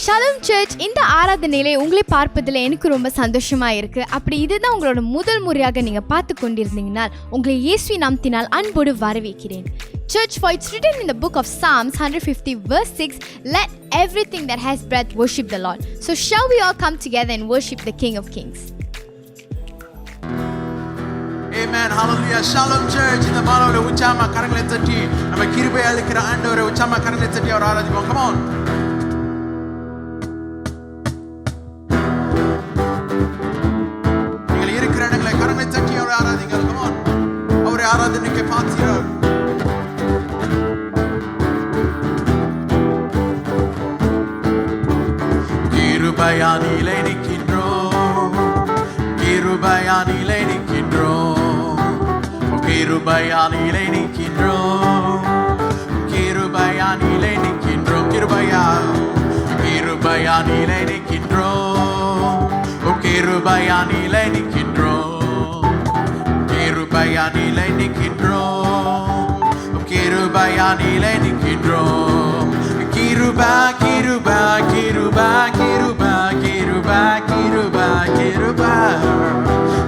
Shalom search, இந்த ஆராதனையிலே உங்களை பார்ப்பதில் எனக்கு ரொம்ப சந்தோஷமாக இருக்குது. அப்படி இதுதான் உங்களோட முதல் முறையாக நீங்கள் பார்த்து கொண்டிருந்தீங்கன்னா உங்களை இயேசுவின் நாமத்தினால் அன்போடு வரவேற்கிறேன். Church, for it's written in the book of Psalms 150 verse 6, let everything that has breath worship the Lord. So shall we all come together and worship the King of Kings? Amen. Hallelujah. Shalom Church. இந்த மாலையோட உச்சாமா கரங்களை தட்டி நம்ம கிருபை அளிக்கிற ஆண்டவரை உச்சாமா கரங்களை தட்டி அவர் ஆராதிப்போம். Come on. நீங்கள் இருக்கிற இடங்களை கரங்களை தட்டி அவர் ஆராதிங்க. Come on. அவரை ஆராதனைக்கு பாத்திரர். கிருபையானிலே நிற்கின்றோம், கிருபையானிலே நிற்கின்றோம், கிருபையானிலே நிற்கின்றோம், கிருபையானிலே நிற்கின்றோம், கிருபையானிலே நிற்கின்றோம், கிருபையானிலே நிற்கின்றோம், கிருபையானிலே நிற்கின்றோம், கிருபையானிலே நிற்கின்றோம். Kiruba, kiruba, kiruba, kiruba, kiruba, kiruba, kiruba,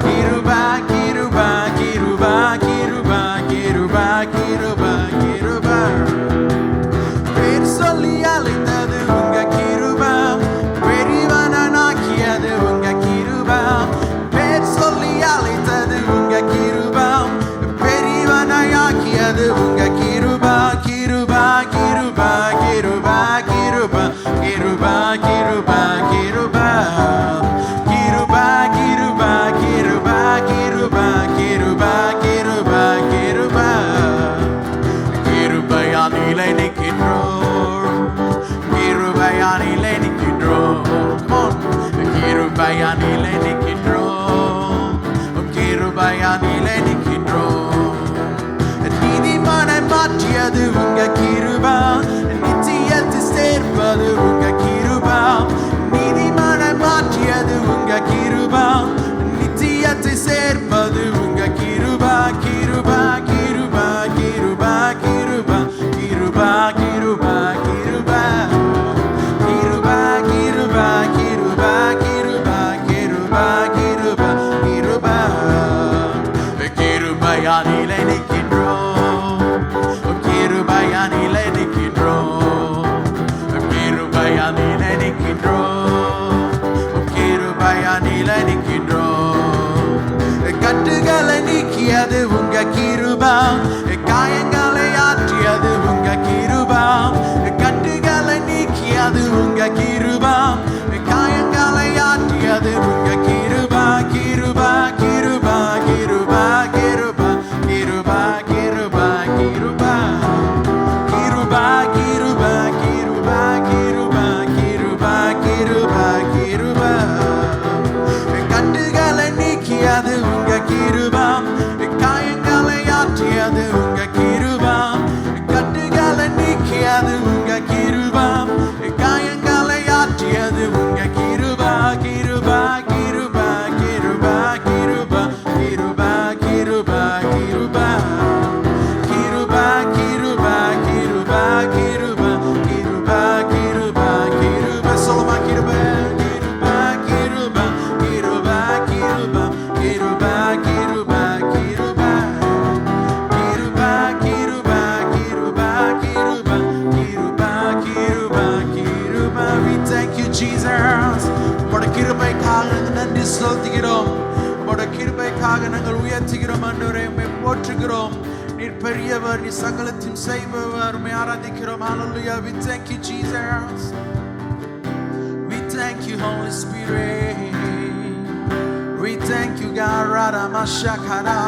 kiruba, kiruba, kiruba, kiruba, kiruba, kiruba, kiruba. பேர் சொல்லி அழைத்தது உங்க கிருபா, பெரியவனாக்கியது உங்க கிருபா. பேர் சொல்லி அழைத்தது உங்க கிருபா, பெரியவனாக்கியது உங்க கிருபா. கிருபா, கிருபா, கிருபா, கிருபா, கிருபா, கிருபா, கிருபா, கிருபா, கிருபா, கிருபா, கிருபா, கிருபா, கிருபா, கிருபா. கிருபையானிலே நிற்கின்றோம், கிருபையானிலே நிற்கின்றோம், கிருபையானிலே நிற்கின்றோம், கிருபையானிலே நிற்கின்றோம். நீதிமானை மாற்றியது உங்க கிருபா, நித்தியத்தை சேர்ப்பது உங்க கிருபா. நீதிமானை மாற்றியது உங்க கிருபா, நித்தியத்தை சேர்ப்பது உங்க கிருபா. கிருபா, கிருபா, கிருபா, கிருபா, கிருபா, கிருபா, கிருபா, கிருபா, கிருபா, கிருபா, கிருபா, கிருபா, கிருபா, கிருபா. கிருபையானிலே நிற்கின்றோம், கிருபையானிலே நிற்கின்றோம், கிருபையானிலே நிற்கின்றோம், கிருபையானிலே நிற்கின்றோம். கட்டுகளை நீக்கியது உங்க கிருபா, காயங்களை ஆற்றியது உங்க கிருபா. கட்டுகளை நீக்கியது உங்க கிருபா, காயங்களை ஆற்றியது உங்க கிருபா. கிருபா, கிருபா, கிருபா, கிருபா, கிருபா, கிருபா, கிருபா, கிருபா, கிருபா, கிருபா, கிருபா, கிருபா, கிருபா, கிருபா. கட்டுகளை நீக்கியது உங்க கிருபா, காயங்களை ஆற்றியது உங்க கிருபா. கட்டுகளை நீக்கியது உங்க கிருபா, காயங்களை ஆற்றியது உங்க கிருபா. கிருபா, கிருபா, கிருபா, கிருபா, கிருபா, கிருபா, கிருபா, கிருபா, கிருபா, கிருபா, கிருபா, கிருபா, கிருபா, கிருபா. சொல்லுமா Kripa, Kripa, Kripa, Kripa, Kripa, Kripa, Kripa, Kripa, Kripa, Kripa, Kripa, Kripa, Kripa, Kripa, Kripa. We thank you Jesus. உம்முடைய கிருபைக்காக நன்றி செலுத்துகிறோம், உம்முடைய கிருபைக்காக நாங்கள் உயர்த்துகிறோம் ஆண்டவரே, உம்மை போற்றுகிறோம். நீர் பெரியவர், நீர் சகலத்தையும் செய்பவர், உம்மை ஆராதிக்கிறோம். Hallelujah. We thank you Jesus. We thank you Holy Spirit. We thank you God. Rada Mashakara.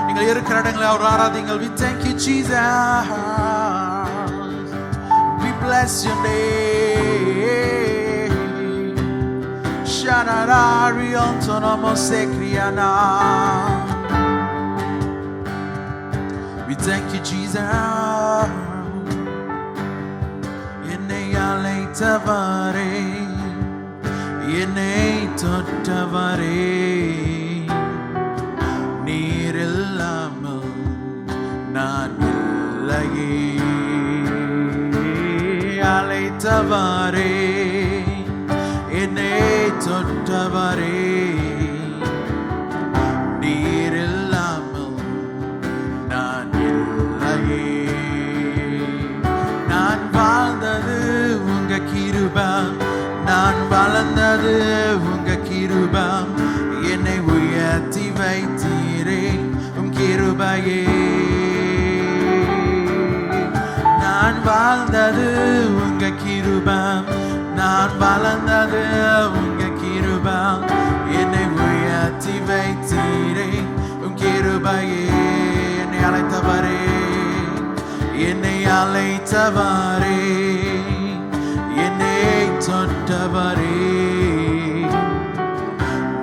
நீங்கள் இருக்கிற இடங்களை அவர் ஆராதிங்கள். We thank you Jesus. We bless your name. Arion tonomo sekriana. We thank you, Jesus. Enne alaitavare, enne tottavare. நீர் இல்லாமல் நான் இல்லையே. அழைத்தவரே, என்னை தொட்டவரே, நீர் இல்லாமல் நான் இல்லையே. நான் வாழ்ந்தது உங்க கிருபை, நான் வளர்ந்தது உங்க கிருபை, என்னை உயர்த்தி வைத்தீரே உம் கிருபையே. நான் வாழ்ந்தது உங்க கிருபை, நான் வளர்ந்தது உங்க கிருபை, என்னை உயர்த்தி வைத்தீரே உம் கிருபையே. என்னை அழைத்தவரே, என்னை அழைத்தவரே, என்னை தொட்டவரே,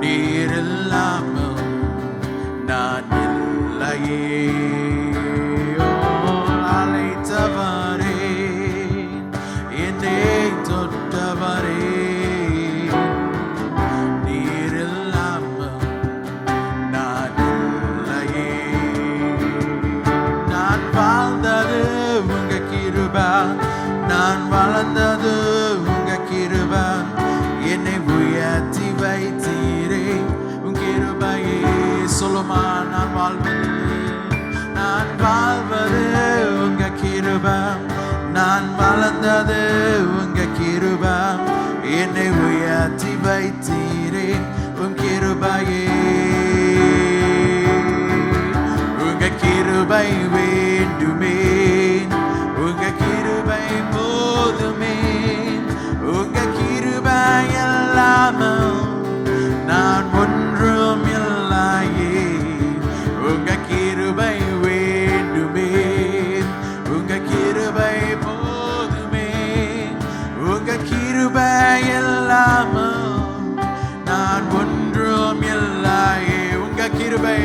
நீர் இல்லாமல் நான் இல்லையே. அழைத்தவரே, என்னை தொட்டவரே, நீர் இல்லாமல் நான் இல்லையே. நான் வாழ்ந்தது உங்க கிருபை, நான் வளர்ந்தது உங்க கிருபை, என்னை உயர்த்தி வைத்தீரே உன் கிருபையே. சொல்லுமா, நான் வாழ்வது உங்க கிருபை, நான் வளர்ந்தது உங்க கிருபை, என்னை உயர்த்தி வைத்தீரே உன் கிருபையே. உங்க கிருபை வேண்டுமே, உங்க கிருபை போதுமே, உங்க கிருபை இல்லாமல் நான் ஒன்றும் இல்லையே. உங்க கிருபை வேண்டுமே, உங்க கிருபை போதுமே, உங்க கிருபை இல்லாமல் நான் ஒன்றும் இல்லையே. உங்க கிருபை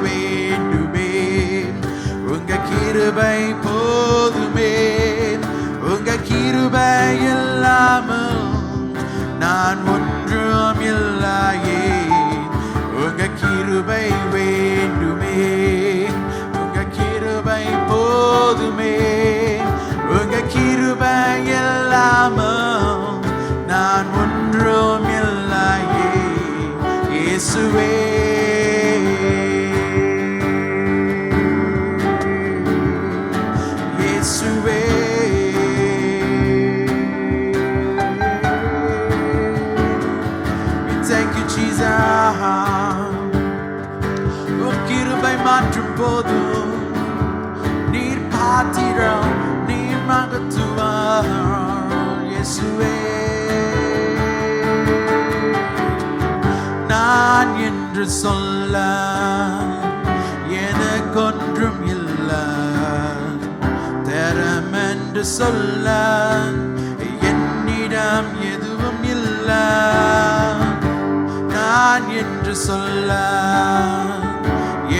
வேண்டுமே, உங்க கிருபை போதுமே, உங்க கிருபை இல்லாமல் நான் ஒன்றும் இல்லையே. உங்க கிருபை வேண்டுமே, உங்க கிருபை போதுமே, உங்க கிருபை இல்லாமல் நான் ஒன்றும் இல்லையே. இயேசுவே, இயேசுவே, thank you, Jesus. உம் கிருபை மாற்றும் போதும் நீர் பாத்திரம், நீர் மகத்துவம். இயேசுவே, நான் என்று சொல்ல எனக்கொன்றும் இல்லை, தரம் என்று சொல்ல என்னிடம் எதுவும் இல்லை. நான் என்று சொல்ல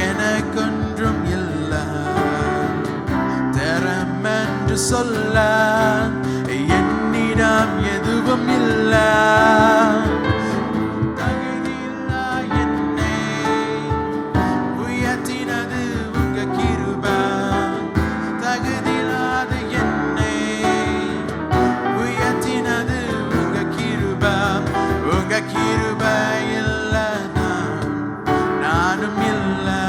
எனக்கொன்றும் இல்லை, தரம் என்று சொல்ல என்னிடம் எதுவும் இல்லை. தகுதியில்லா என்னை உயர்த்தினது உங்க கிருபை, தகுதியில்லாத என்னை உயர்த்தினது உங்க கிருபை. உங்க கிருபை இல்லை நானும் இல்லை,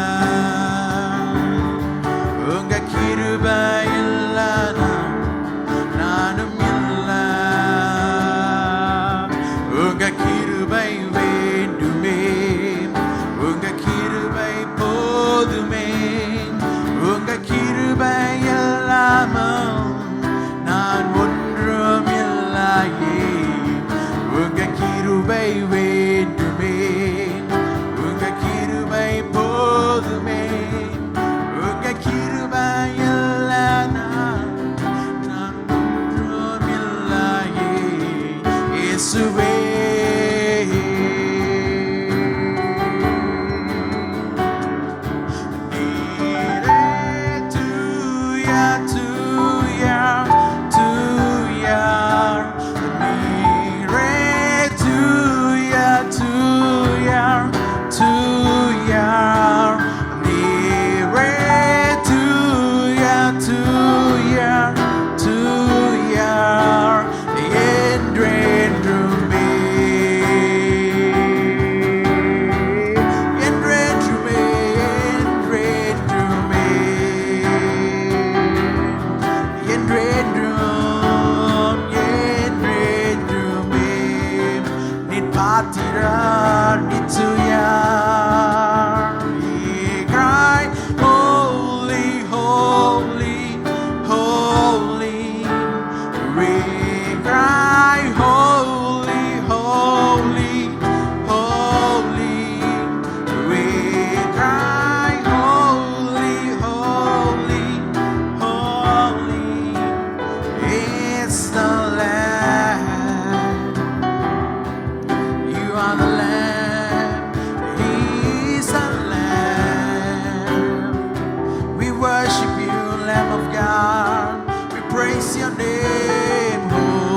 உங்க கிருபை இல்லை நானும் இல்லை. உங்க கிருபை வேண்டுமே, உங்க கிருபை போதுமே, உங்க கிருபை இல்லாமல் நான் ஒன்றும் இல்லையே. உங்க கிருபை வேண்டுமே, உங்க கிருபை போதுமே, உங்க கிருபை இல்லை நான் ஒன்றும் இல்லையே. இயேசுவே, பாத்திரர் நிச்சயார். We cry, holy, holy, holy. We cry, holy, holy, holy. We cry, holy, holy, holy. It's the Lamb. You are the Lamb. He's the Lamb. We worship you, Lamb of God. We praise your name, Hosanna.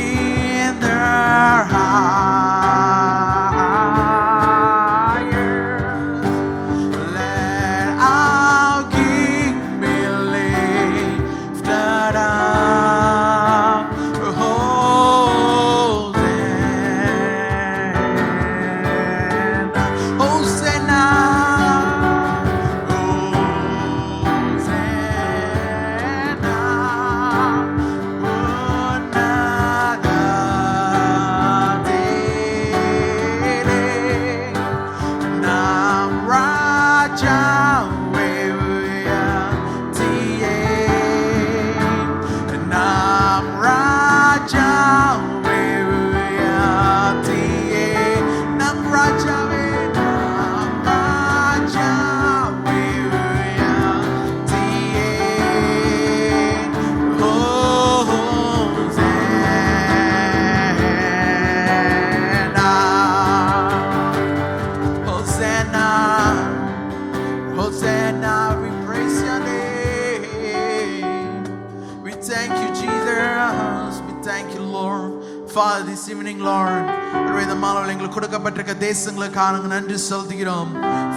In the highest, let our King be lifted up. Hosanna, Hosanna, Hosanna, we praise your name. We thank you, Jesus. We thank you, Lord. Father, this evening, Lord, இந்த மாலையில் எங்களுக்கு கொடுக்கப்பட்டிருக்க தேசங்களுக்காக நாங்கள் நன்றி செலுத்துகிறோம்.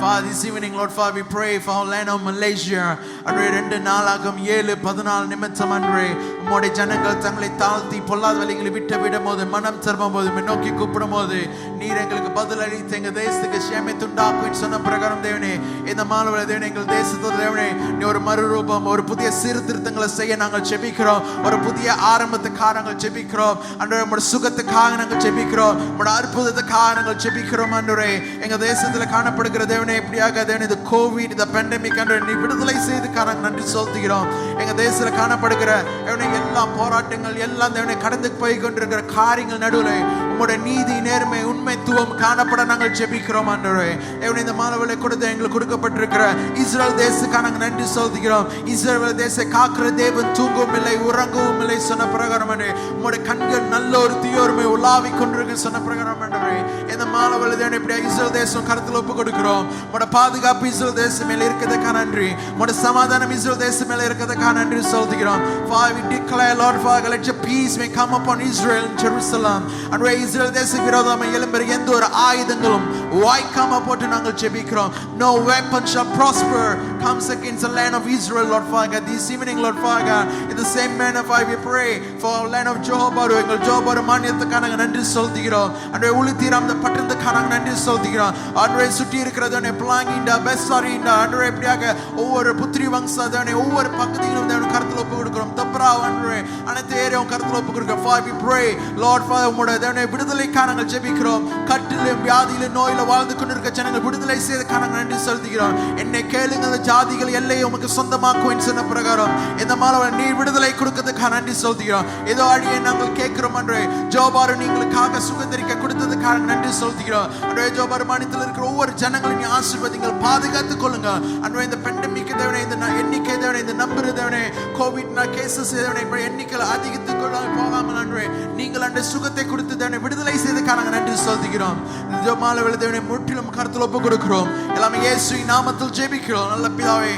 Father, this evening, Lord, Father, we pray for our land of Malaysia. அன்றைய 2 நாளாகும் 7-14 நிமிஷம் அன்றே உம்முடைய ஜனங்கள் தங்களை தாழ்த்தி பொல்லாத வழிகளை விட்டு விடும்போது மனம் திரும்பும் போது நோக்கி கூப்பிடும் போது நீர் எங்களுக்கு பதில் அளித்து எங்கள் தேசத்துக்கு சேமத்தை உண்டாக்கும் சொன்ன பிரகாரம் தேவனே இந்த மாலையில் தேவனே எங்கள் தேசத்தில் தேவனே நீ ஒரு மறுரூபம் ஒரு புதிய சீர்திருத்தங்களை செய்ய நாங்கள் ஜெபிக்கிறோம். ஒரு புதிய ஆரம்பத்துக்காக நாங்கள் ஜெபிக்கிறோம். அன்றைய உம்முடைய சுகத்துக்காக நாங்கள் ஜெபிக்கிறோம். உம்முடைய அற்புதத்துக்காக நாங்கள் ஜெபிக்கிறோம். அன்றைய எங்கள் தேசத்தில் காணப்படுகிற தேவனே எப்படியாக தேவனே இந்த கோவிட் இந்த பெண்டமிக் அன்றைய நீ விடுதலை செய்துக்காக நாங்கள் நன்றி செலுத்துகிறோம். எங்கள் தேசத்தில் காணப்படுகிற தேவனே எல்லா போராட்டங்கள் எல்லாம் தேவனே கடந்து போய் கொண்டிருக்கிற காரியங்கள் நடுவில் உம்முடைய நீதி நேர்மை உண்மைத்துவம் காணப்பட நாங்கள் ஜெபிக்கிறோம். ஆண்டவரே தேவனே இந்த மாலையில் கொடுத்து எங்களுக்கு கொடுக்கப்பட்டிருக்கிற இஸ்ரேல் தேசத்துக்காக நாங்கள் நன்றி செலுத்துகிறோம். இஸ்ரேல் தேசத்தை காக்கிற தேவன் தூங்கவும் இல்லை உறங்கவும் இல்லை சொன்ன பிரகாரம் உம்முடைய கண்கள் நல்ல ஒரு தீயோர்மை உலாவி கொண்டிருக்க சொன்ன பிரகாரம் ஆண்டவரே இந்த மாலையில் தேவனே இப்படியா இஸ்ரேல் தேசம் கருத்தில் ஒப்பு கொடுக்கிறோம். உம்முடைய பாதுகாப்பு இஸ்ரேல் தேசம் மேல இருக்கிறதுக்காக நன்றி. உம்முடைய சமாதானம் இஸ்ரேல் தேசம் மேல இருக்கிறதுக்காக நன்றி செலுத்துகிறோம். Father, we declare, Lord, Father, let your peace may come upon Israel and Jerusalem. And where Israel தேசம் விரோதமாக எழும்புகிற எந்த ஒரு ஆயுதங்களும் வாய்க்காம போட்டு நாங்கள் ஜெபிக்கிறோம். No weapon shall prosper comes against the land of Israel, Lord Father God. This evening, Lord Father God, in the same manner, Father, we pray for our land of Johor எங்கள் ஜோபாரு மாநிலத்துக்காக நாங்கள் நன்றி செலுத்துகிறோம். அன்றைய உளுத்தீரம் அந்த பட்டணத்துக்காக நாங்கள் நன்றி செலுத்துகிறோம். அன்றைய சுற்றி இருக்கிறதவனை பிளாங்கிண்டா பெஸ்ஸாரிண்டா அன்றைய எப்படியாக ஒவ்வொரு புத்திரி வம்சதவனை ஒவ்வொரு பகுதியிலும் தேவன் கருத்தில் ஒப்பு கொடுக்கிறோம். தப்ரா அன்றைய அனைத்து ஏரியாவும் கருத்தில் ஒப்பு கொடுக்கிறோம். Father, we pray, Lord Father, உம்முடைய தேவனை விடுதலைக்காக நாங்கள் ஜெபிக்கிறோம். கட்டிலும் வியாதியிலும் நோயில வாழ்ந்து கொண்டிருக்க ஜனங்கள் விடுதலை செய்ததுக்காக நாங்கள் நன்றி செலுத்துகிறோம். என்னை கேளுங்க அந்த ஜாதிகள் எல்லையை உமக்கு சொந்தமாக்குவேன் சொன்ன பிரகாரம் இந்த மாணவன் நீர் விடுதலை கொடுக்கிறதுக்காக நன்றி செலுத்துகிறோம். ஏதோ அடியை நாங்கள் கேட்கிறோம் அன்றே ஜோபாரு நீங்களுக்காக சுகந்தரிக்க கொடுத்ததுக்காக நன்றி செலுத்துகிறோம். அன்றே ஜோபாரு மாநிலத்தில் இருக்கிற ஒவ்வொரு ஜனங்களையும் நீ ஆசீர்வதிங்கள் பாதுகாத்துக் கொள்ளுங்க. அன்றே இந்த பெண்டமிக் தேவனே இந்த எண்ணிக்கை தேவனே இந்த நம்பர் தேவனே கோவிட் கேசஸ் தேவனே எண்ணிக்கை அதிகத்துக் போகாமல் அன்றே நீங்கள் அன்றே சுகத்தை கொடுத்து தேவனே விடுதலை செய்ததுக்காக நாங்கள் நன்றி செலுத்துகிறோம். ஜோமாலவேளை தேவனே முற்றிலும் கருத்தில் ஒப்பு கொடுக்கிறோம். எல்லாமே இயேசுவின் நாமத்தில் ஜெபிக்கிறோம் நல்ல பிதாவே.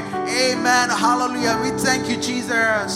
Amen. Hallelujah. We thank you, Jesus.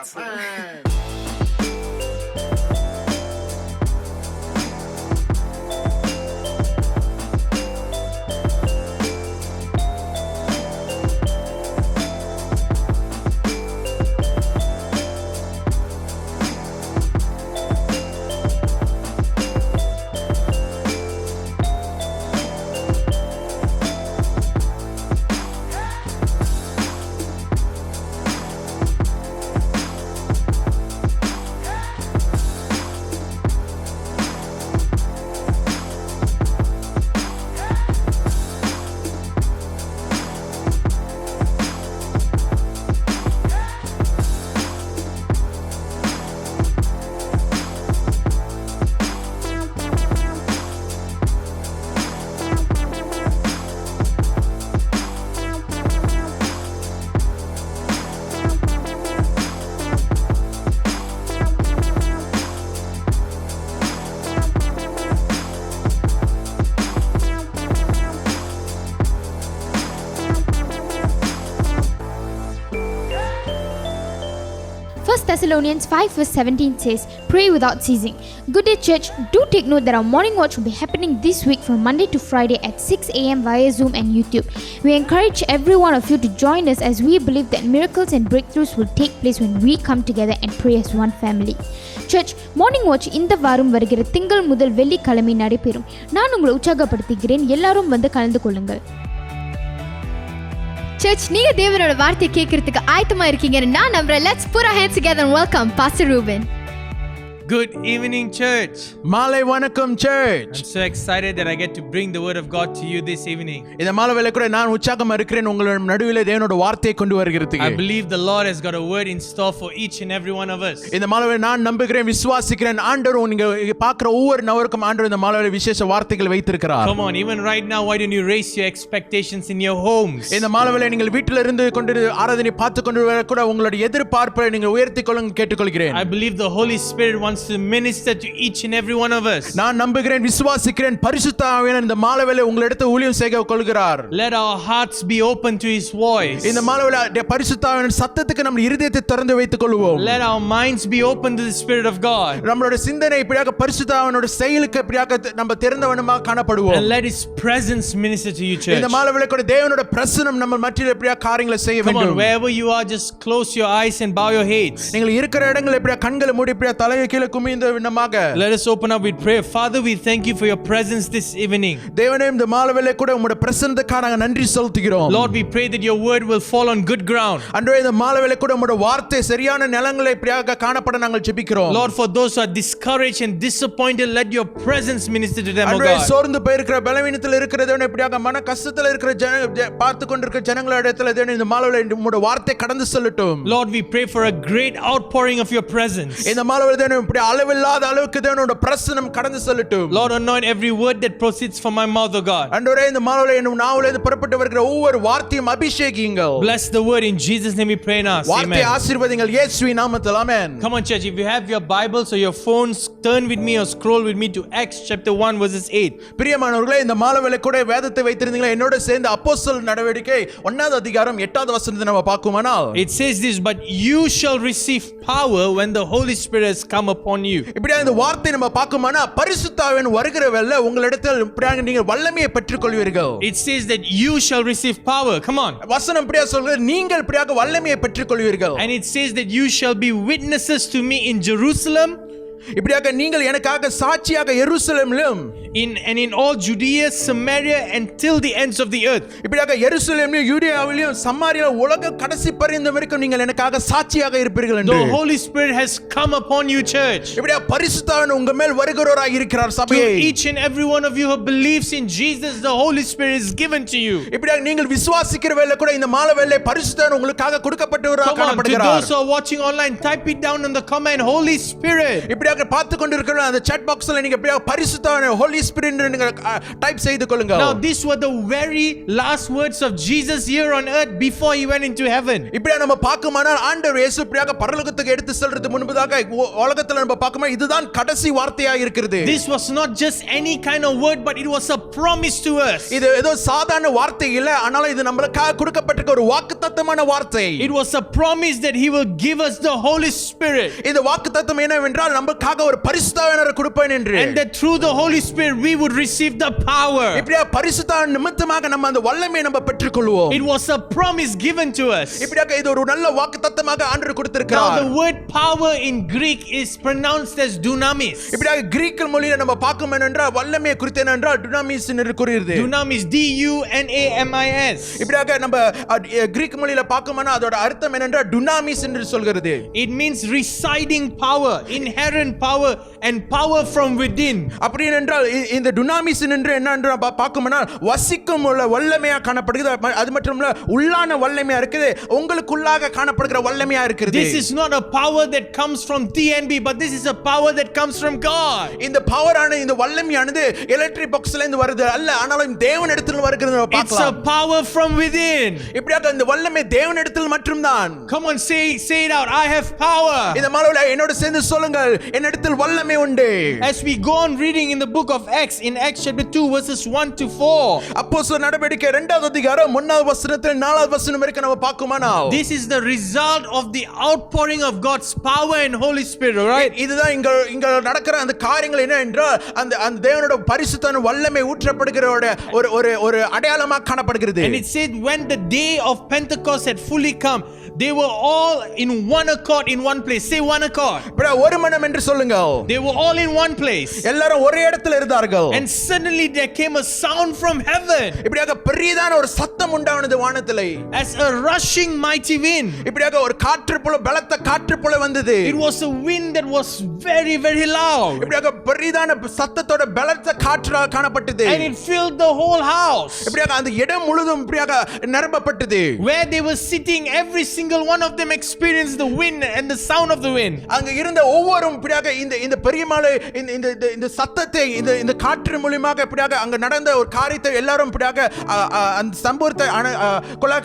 Japan. First Thessalonians 5 verse 17 says, "Pray without ceasing." Good day, church. Do take note that our morning watch will be happening this week from Monday to Friday at 6 a.m. via Zoom and YouTube. We encourage every one of you to join us as we believe that miracles and breakthroughs will take place when we come together and pray as one family. Church, morning watch இந்த வாரம் வருகிற திங்கள் முதல் வெள்ளிக்கிழமை நடைபெறும். நான் உங்களை உற்சாகப்படுத்துகிறேன். எல்லாரும் வந்து கலந்து கொள்ளுங்கள். சர்ச், நீங்க தேவனோட வார்த்தையை கேட்கறதுக்கு ஆயத்தமா இருக்கீங்கன்னு நான் நம்புறேன். Let's put our hands together and welcome Pastor Ruben. Good evening, church. Malay Vanakkam Church. I'm so excited that I get to bring the word of God to you this evening. இந்த மாலை வேளை கூட நான் உற்சாகமா இருக்கிறேன் உங்களோட நடுவிலே தேவனோட வார்த்தையை கொண்டு வருகிறதுக்கு. I believe the Lord has got a word in store for each and every one of us. இந்த மாலை வேளை நான் நம்புகிறேன், விசுவாசிக்கிறேன், ஆண்டவர் நீங்க பார்க்குற ஒவ்வொரு நபருக்கும் ஆண்டவர் இந்த மாலை வேளை விசேஷ வார்த்தைகள் வைத்திருக்கிறார். Come on, even right now, why don't you raise your expectations in your homes? இந்த மாலை வேளை நீங்கள் வீட்டில இருந்து கொண்டு ஆராதனை பார்த்து கொண்டு வர கூட உங்களுடைய எதிர்பார்ப்பை நீங்கள் உயர்த்திக் கொள்ளுங்க கேட்டுக்கொள்கிறேன். I believe the Holy Spirit wants to minister to each and every one of us. நான் நம்புகிறேன், விசுவாசிக்கிறேன், பரிசுத்த ஆவியானவர் இந்த மாலை வேளை உங்களிடத்தில் ஊழியம் செய்ய கொள்கிறார். Let our hearts be open to His voice. இந்த மாலை வேளை பரிசுத்த ஆவியானவர் சத்தத்துக்கு நம்ம இருதயத்தை திறந்து வைத்துக் கொள்வோம். Let our minds be open to the Spirit of God. நம்மளுடைய சிந்தனை இப்படியாக பரிசுத்த ஆவியானவரோட செயலுக்கு இப்படியாக நம்ம திறந்தவனமாக காணப்படுவோம். And let His presence minister to you, church. இந்த மாலை வேளை கூட தேவனோட பிரசன்னம் நம்ம மத்தியில இப்படியாக காரியங்களை செய்ய Come வேண்டும். on, wherever you are, just close your eyes and bow your heads. நீங்கள் இருக்கிற இடங்களில் இப்படியாக கண்களை மூடி இப்படியாக தலையை கீழே குனிந்து விண்ணமாக Let us open up with prayer. Father, we thank you for your presence this evening. தேவனே, இந்த மாலை வேளை கூட உம்முடைய பிரசன்னத்துக்காக நாங்கள் நன்றி செலுத்துகிறோம். Lord, we pray that your word will fall on good ground. அன்றே இந்த மாலை வேளை கூட உம்முடைய வார்த்தை சரியான நிலங்களை இப்படியாக காணப்பட நாங்கள் ஜெபிக்கிறோம். Lord, for those who are discouraged and disappointed, let your presence minister to them, O அன்றே God. சோர்ந்து போயிருக்கிற பலவீனத்தில் இருக்கிற தேவனே, இப்படியாக மன கஷ்டத்தில் இருக்கிற பார்த்து கொண்டிருக்கிற ஜனங்களோட இடத்துல தேவனே இந்த மாலை வேளை உம்முடைய வார்த்தை கடந்து செல்லட்டும். Lord, we pray for a great outpouring of your presence. இந்த மாலை வேளை தேவனே இப்படி அளவில்லாத அளவுக்கு தேவனோட பிரசன்னம் கடந்து செல்லட்டும். Lord, anoint every word that proceeds from my mouth, O God. அன்றே இந்த மாலை வேளை என் நாவிலிருந்து புறப்பட்டு வருகிற ஒவ்வொரு வார்த்தையும் அபிஷேகியுங்கள். Bless the word in Jesus' name we pray and ask. வார்த்தை Amen. ஆசீர்வதிங்கள் இயேசுவின் நாமத்தில். ஆமென். Come on, church, if you have your Bibles or your phones, turn with me or scroll with me to Acts chapter 1 verses 8. பிரியமானவர்களே, இந்த மாலை வேளை கூட வேதத்தை வைத்திருந்தீங்களா? என்னோட சேர்ந்து அப்போஸ்தலர் நடவடிக்கை 1வது அதிகாரம் 8வது வசனத்தை நம்ம பார்க்குமானால், It says this, but you shall receive power when the Holy Spirit has come upon you. இப்படியா இந்த வார்த்தை நம்ம பார்க்குமானா, பரிசுத்த ஆவியானவர் வருகிற வேளை உங்களிடத்தில் இப்படியாக நீங்கள் வல்லமையை பெற்றுக்கொள்வீர்கள். It says that you shall receive power. Come on. வசனம் இப்படியா சொல்கிறது, நீங்கள் இப்படியாக வல்லமையை பெற்றுக்கொள்வீர்கள். And it says that you shall be witnesses to me in Jerusalem, இப்படியாக நீங்கள் எனக்காக சாட்சியாக எருசலேமிலும் and in all Judea, Samaria, and till the ends of the earth. இப்படியாக எருசலேமிலும் யூதேயாவிலும் சமாரியாவிலும் உலக கடைசி பரியந்தம் வரைக்கும் நீங்கள் எனக்காக சாட்சியாக இருப்பீர்கள் என்று. The Holy Spirit has come upon you, church. இப்படியா பரிசுத்த ஆவியானவர் உங்க மேல் வருகிறவராக இருக்கிறார் To சபையே. each and every one of you who believes in Jesus, the Holy Spirit is given to you. இப்படியாக நீங்கள் விசுவாசிக்கிற வேளை கூட இந்த மாலை வேளை பரிசுத்த ஆவியானவர் உங்களுக்காக கொடுக்கப்பட்டவராக Come on, to காணப்படுகிறார். those who are watching online, type it down in the comment, Holy Spirit. இப்படியாக பார்த்து கொண்டிருக்கிற அந்த chat boxல நீங்க இப்படியாக பரிசுத்த ஆவியானவர், Holy Spirit என்று நீங்கள் டைப் செய்து கொள்ளுங்க. Now these were the very last words of Jesus here on earth before he went into heaven. இப்படியா நம்ம பார்க்குமானால் ஆண்டவர் இயேசு இப்படியாக பரலோகத்துக்கு எடுத்து செல்றது முன்பதாக உலகத்துல நம்ம பார்க்குமா இதுதான் கடைசி வார்த்தையா இருக்கிறது. This was not just any kind of word, but it was a promise to us. இது ஏதோ சாதாரண வார்த்தை இல்ல, ஆனாலும் இது நமக்கு கொடுக்கப்பட்டிருக்க ஒரு வாக்குத்தத்தமான வார்த்தை. It was a promise that he will give us the Holy Spirit. இந்த வாக்குத்தத்தம் என்னவென்றால் நமக்காக ஒரு பரிசுத்த ஆவியானவரை கொடுப்பேன் என்று. And that through the Holy Spirit we would receive the power. இப்படியா பரிசுத்த ஆவியின் நிமித்தமாக நம்ம அந்த வல்லமையை நம்ம பெற்றுக்கொள்வோம். It was a promise given to us. இப்படியா இது ஒரு நல்ல வாக்குத்தத்தமாக ஆண்டவர் கொடுத்திருக்கிறார். Now the word power in Greek is pronounced as dunamis. இப்படியா கிரீக் மொழியில நம்ம பார்க்கும் என்றால் வல்லமையை குறித்து என்றால் dunamis என்று கூறுகிறது. Dunamis, D-U-N-A-M-I-S. இப்படியாக நம்ம கிரீக் மொழியில பார்க்கும்னா அதோட அர்த்தம் என்னென்றால் dunamis என்று சொல்கிறது. It means residing power, inherent power and power from within. அப்படி என்றால் இந்த dunamis என்று என்னன்னு பார்க்கும்னா வசிக்கும் உள்ள வல்லமையா காணப்படுகிறது. அது மட்டுமல்ல உள்ளான வல்லமையா இருக்குது, உங்களுக்குள்ளாக காணப்படுகிற வல்லமையா இருக்குது. This is not a power that comes from TNB, but this is a power that comes from God. இந்த பவரான இந்த வல்லமையானது எலக்ட்ரிக் பாக்ஸ்ல இருந்து வருது அல்ல, ஆனாலும் தேவனிடத்தில் வருகிறது நம்ம It's a பார்க்கலாம். power from within. இப்படியாக இந்த வல்லமை தேவனிடத்தில் மட்டும்தான். Come on, say it out. I have power. இந்த மாலோல என்னோட சேர்ந்து சொல்லுங்கள், என்னிடத்தில் வல்லமை உண்டு. As we go on reading in the book of Acts, in Acts chapter 2 verses 1 to 4. அப்போஸ்தலர் நடவடிக்கை 2வது அதிகாரம் 1வது வசனத்தில் 4வது வசனம் வரைக்கும் நம்ம பார்க்குமானால் This is the result of the outpouring of God's power and Holy Spirit, right? இதுதான் இங்க நடக்கிற அந்த காரியங்கள் என்ன என்றால் அந்த தேவனோட பரிசுத்த வல்லமை ஊற்றப்படுகிற ஒரு அடையாளமாக காணப்படுகிறது. And it said when the day of Pentecost had fully come, they were all in one accord in one place. Say one accord. ஒரு மனம் என்று சொல்லுங்க. They were all in one place. எல்லாரும் ஒரே இடத்துல இருந்தார்கள். And suddenly there came a sound from heaven. இப்படியாக பெரியதான ஒரு சத்தம் உண்டானது வானத்திலே. As a rushing mighty wind. இப்படியாக ஒரு காற்று போல பலத்த காற்று போல வந்தது. It was a wind that was very very loud. இப்படியாக பெரியதான சத்தத்தோட பலத்த காற்றாக காணப்பட்டது. And it filled the whole house. இப்படியாக அந்த இடம் முழுதும் இப்படியாக நிரப்பப்பட்டது. Where they were sitting, every single one of them experienced the wind and the sound of the wind. அங்க இருந்த ஒவ்வொருவரும் இப்படியாக இந்த பெரியமாளை இந்த சத்தத்தை இந்த காற்று மூலமாக இப்படியாக அங்க நடந்த ஒரு காரியத்தை எல்லாரும் இப்படியாக அந்த சம்பவத்தை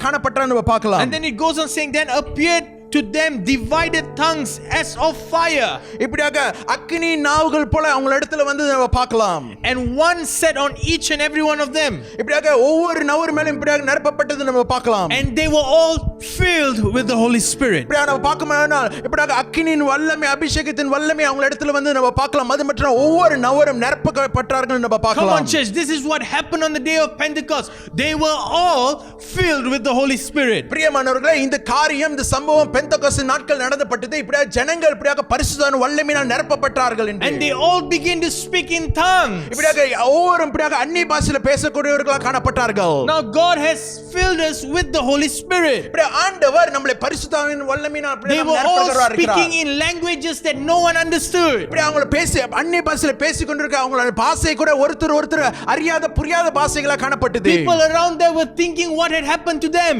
காணப்பட்டான்னு நம்ம பார்க்கலாம். And then it goes on saying, then appeared to them divided tongues as of fire. இப்படியாக அக்கினி நாவுகள் போல அவங்க இடத்துல வந்து நம்ம பார்க்கலாம். And one sat on each and every one of them. இப்படியாக ஒவ்வொரு நபர் மேலும் இப்படியாக நிரப்பப்பட்டது நம்ம பார்க்கலாம். And they were all filled with the Holy Spirit. இப்படியாக நம்ம பார்க்கும்போது இப்படியாக அக்கினியின் வல்லமை அபிஷேகத்தின் வல்லமை அவங்க இடத்துல வந்து நம்ம பார்க்கலாம். அது மட்டும் ஒவ்வொரு நபரும் நிரப்பப்பட்டார்கள் நம்ம பார்க்கலாம். Come on church, this is what happened on the day of Pentecost. They were all filled with the Holy Spirit. பிரியமானவர்களே, இந்த காரியம் இந்த சம்பவம் பெந்தெகோஸ்து நாட்கள் நடந்தப்பட்டது. இப்படியாக ஜனங்கள் இப்படியாக பரிசுத்த வல்லமையினால் நிரப்பப்பட்டார்கள் என்று. And they all began to speak in tongues. இப்படியாக ஒவ்வொரு இப்படியாக அந்நிய பாஷையில பேசக்கூடியவர்களாக காணப்பட்டார்கள். Now God has filled us with the Holy Spirit. இப்படியாக ஆண்டவர் நம்மை பரிசுத்த வல்லமையினால் They were all speaking in languages that no one understood. இப்படி அவங்க பேசி அந்நிய பாஷையில பேசிக் கொண்டிருக்க அவங்களோட பாஷை கூட ஒருத்தர் அறியாத புரியாத பாஷைகளா காணப்பட்டது. People around there were thinking what had happened to them.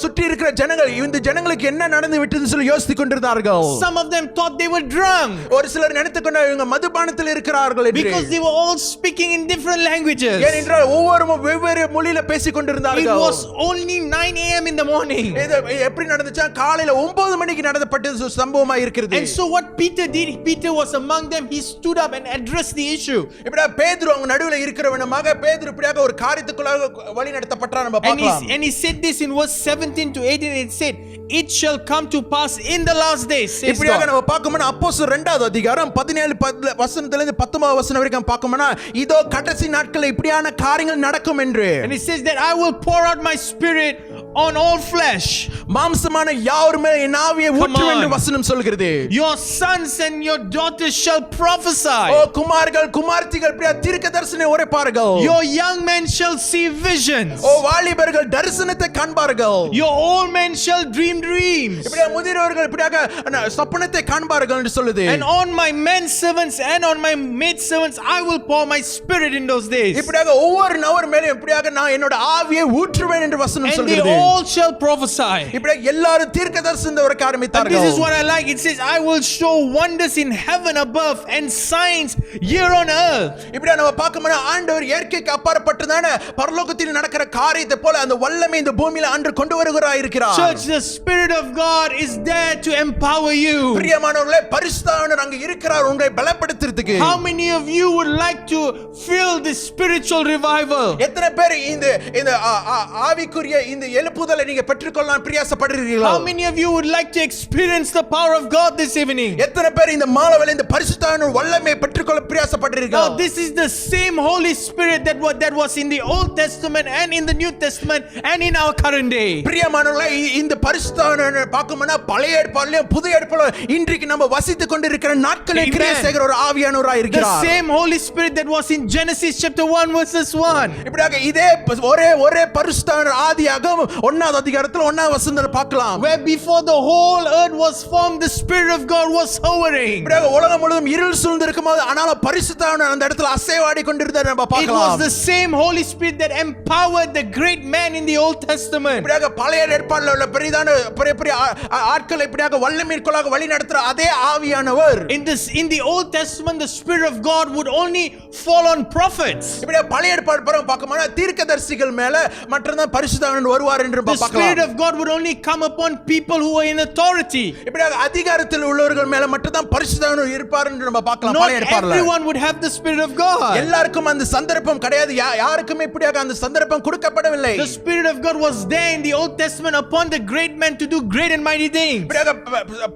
சுற்றி இருக்கிற ஜனங்கள் இந்த ஜனங்களுக்கு என்ன நடந்து விட்டதுன்னு சொல்லி யோசித்துக் கொண்டிருந்தார்கள். Some of them thought they were drunk. ஒரு சிலர் நினைத்துக் கொண்டார்கள் இவங்க மதுபானத்தில் இருக்கிறார்கள் என்று. Because they were all speaking in different languages. ஏனென்றால் ஒவ்வொருவரும் வெவ்வேறு மொழியில பேசிக் கொண்டிருந்தார்கள். It was only 9 a.m. in the morning. இது எப்படி நடந்துச்சா காலையில 9 மணிக்கு நடந்தப்பட்ட சம்பவமா இருக்கிறது. And so what Peter did, Peter was among them. He stood up and addressed the issue. இப்படி பேதுரு அவங்க நடுவுல இருக்கிறவனமாக பேதுரு இப்படியாக ஒரு காரியத்துக்குள்ள வழி நடத்தப்பட்டார் நம்ம பார்க்கலாம். And he said this in verse 17 to 18. It said, it shall come to pass in the last days, says இப்படியாக God. நம்ம பார்க்கோம்னா அப்போஸ்தலர் 2வது அதிகாரம் 17 வசனத்துல இருந்து 19வது வசனம் வரைக்கும் பார்க்கோம்னா இதோ கடைசி நாட்களில் இப்படியான காரியங்கள் நடக்கும் என்று. And it says that I will pour out my spirit on all flesh. மாம்சமான யாவர் மேல் என் ஆவியை ஊற்றுவேன் என்று வசனம் சொல்கிறது. Your sons and your daughters shall prophesy. ஓ குமார்கள் குமார்த்திகள் இப்படி தீர்க்கதரிசனம் உரைப்பார்கள். Your young men shall see visions. ஓ வாலிபர்கள் தரிசனத்தை காண்பார்கள். Your old men shall dream dreams. இப்படி முதிர்வர்கள் இப்படியாக சொப்பனத்தை காண்பார்கள் என்று சொல்லுது. And on my men servants and on my maid servants I will pour my spirit in those days. இப்படியாக ஒவ்வொரு நபர் மேலும் இப்படியாக நான் என்னோட ஆவியை ஊற்றுவேன் என்று வசனம் And சொல்கிறது. they all shall prophesy. இப்படி எல்லாரும் தீர்க்கதரிசனம் வர But ஆரம்பித்தார்கள். this is what I like. It says, I will show wonders in heaven above and signs here on earth. இப்படி நம்ம பார்க்கும்போது ஆண்டவர் இயற்கைக்கு அப்பாற்பட்டதான பரலோகத்தில் நடக்கிற காரியத்தை போல அந்த வல்லமை இந்த பூமியில அன்று கொண்டு வருகிறார் இருக்கிறார். Church, the Spirit of God is there to empower you. பிரியமானவர்களே, பரிசுத்த ஆவியானவர் அங்க இருக்கிறார் உங்களை பலப்படுத்துறதுக்கு. How many of you would like to feel this spiritual revival? எத்தனை பேர் இந்த இந்த ஆவிக்குரிய இந்த எழுப்புதலை நீங்க பெற்றுக்கொள்ள பிரயாசப்படுறீர்களா? How many of you would like to experience the power of God this evening? எத்தனை பேர் இந்த மாலைவேளை இந்த பரிசுத்த ஆவியானவர் வல்லமையை பெற்றுக்கொள்ள பிரயாசப்படுறீர்களா? Now this is the same Holy Spirit that was in the Old Testament and in the New Testament and in our current day. பிரியமானவர்களே, இந்த பரிசுத்த ஆவியானவரை பார்க்கும்போது பழைய ஏற்பாட்டிலும் புதிய ஏற்பாட்டிலும் இன்றைக்கு நம்ம வசித்துக் கொண்டிருக்கிற நாட்களில் கிரியை செய்கிற ஒரு ஆவியானவராய் The இருக்கிறார். same Holy Spirit that was in Genesis chapter 1 verses 1. இப்படியாக இதே ஒரே பரிசுத்த ஆவியானவர் ஆதியாகமம் 1வது அதிகாரத்தில் 1வது வசனத்தை பார்க்கலாம். Where before the whole earth was formed, the Spirit of God was hovering. இப்படியாக உலகம் முழுவதும் இருள் சூழ்ந்து இருக்கும்போது ஆனாலும் பரிசுத்த ஆவியானவர் அந்த இடத்துல அசைவாடி கொண்டிருந்தார் நம்ம It was பார்க்கலாம். the same Holy Spirit that empowered the great man in the Old Testament. இப்படியாக பழைய ஏற்பாட்டில் உள்ள பெரிய ஆட்களை இப்படியாக வல்லமைக்குள்ளாக வழி நடத்துற அதே ஆவியானவர் In the Old Testament, the Spirit of God would only fall on prophets. இப்படியே பழைய ஏற்பாடு பார்க்கும்போது தீர்க்கதரிசிகள் மேல மட்டும்தான் பரிசுத்த ஆவியானவர் வருவார் என்று The Spirit பார்க்கலாம். of God would only come upon people who were in authority. இப்படியாக அதிகாரத்தில் உள்ளவர்கள் மேல மட்டும்தான் பரிசுத்த ஆவியானவர் இருப்பார் என்று நம்ம பார்க்கலாம். Not பழைய ஏற்பாடுல everyone would have the Spirit of God. எல்லாருக்கும் அந்த சந்தர்ப்பம் கிடையாது. யாருக்குமே இப்படியாக அந்த சந்தர்ப்பம் கொடுக்கப்படவில்லை. The Spirit of God was there in the Old Testament upon the great men to do great and mighty things. இப்படியாக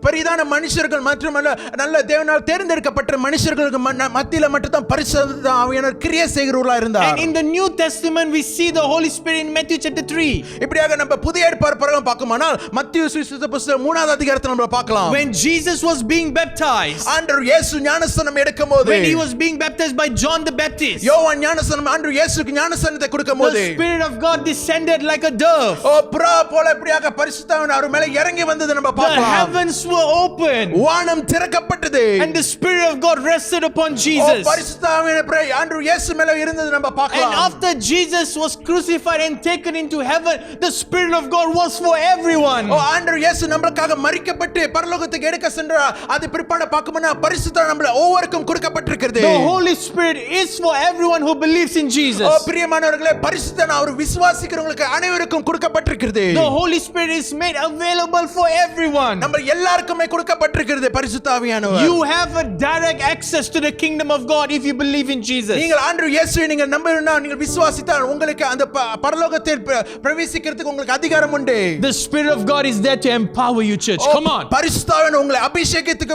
பெரிதான மனுஷர்கள் மட்டுமல்ல நல்ல தேவனால் தேர்ந்தெடுக்கப்பட்ட மனுஷர்களுக்கு மத்தியில மட்டும் தான் பரிசுத்த ஆவியானவர் கிரியை செய்கிறவரா இருந்தார். And in the New Testament we see the Holy Spirit in Matthew chapter 3. இப்படியாக நம்ம புதிய ஏற்பாடு பிரகாரம் பார்க்குமானால் மத்தேயு சுவிசேஷ புத்தகம் 3வது அதிகாரத்தில் நம்ம பார்க்கலாம். When Jesus was being baptized, ஆண்டவர் இயேசு ஞானஸ்நானம் எடுக்கும்போது when he was being baptized by John the Baptist, யோவான் ஞானஸ்நானம் ஆண்டவர் இயேசுக்கு ஞானஸ்நானத்தை கொடுக்கும்போது the Spirit of God descended like a dove. புறா போல இப்படியாக பரிசுத்த ஆவியானவர் மேல இறங்கி வந்தது நம்ம The பார்க்கலாம். heavens were open வானம் திறக்கப்பட்டது. and the Spirit of God rested upon Jesus. பரிசுத்த ஆவியானவர் ஆண்டவர் இயேசு மேல இருந்தது நம்ம And பார்க்கலாம். after Jesus was crucified and taken into heaven, the Spirit of God was for everyone. ஆண்டவர் இயேசு நமக்காக மரிக்கப்பட்டு பரலோகத்துக்கு எடுக்க சென்றார். அது பிற்பாடு பார்க்கும்போது பரிசுத்த நம்மள ஒவ்வொருக்கும் கொடுக்கப்பட்டிருக்கிறது. The Holy Spirit is for everyone who believes in Jesus. பிரியமானவர்களே, பரிசுத்த அவர் விசுவாசிக்கிறவங்களுக்கு அனைவருக்கும் கொடுக்கப்பட்டிருக்கிறது. The Holy Spirit is made available for everyone. நம்ம எல்லாருக்குமே கொடுக்கப்பட்டிருக்கிறது பரிசுத்த ஆவியானவர். You have a direct access to the kingdom of God if you believe in Jesus. நீங்கள் ஆண்டவர் இயேசுவை நீங்கள் நம்பினா நீங்கள் விசுவாசித்தால் உங்களுக்கு அந்த பரலோகத்தில் பிரவேசிக்கிறதுக்கு உங்களுக்கு அதிகாரம் உண்டு. The Spirit of God is there to empower you, church. Come on. பரிசுத்த ஆவியானவர் உங்களை அபிஷேகத்துக்கு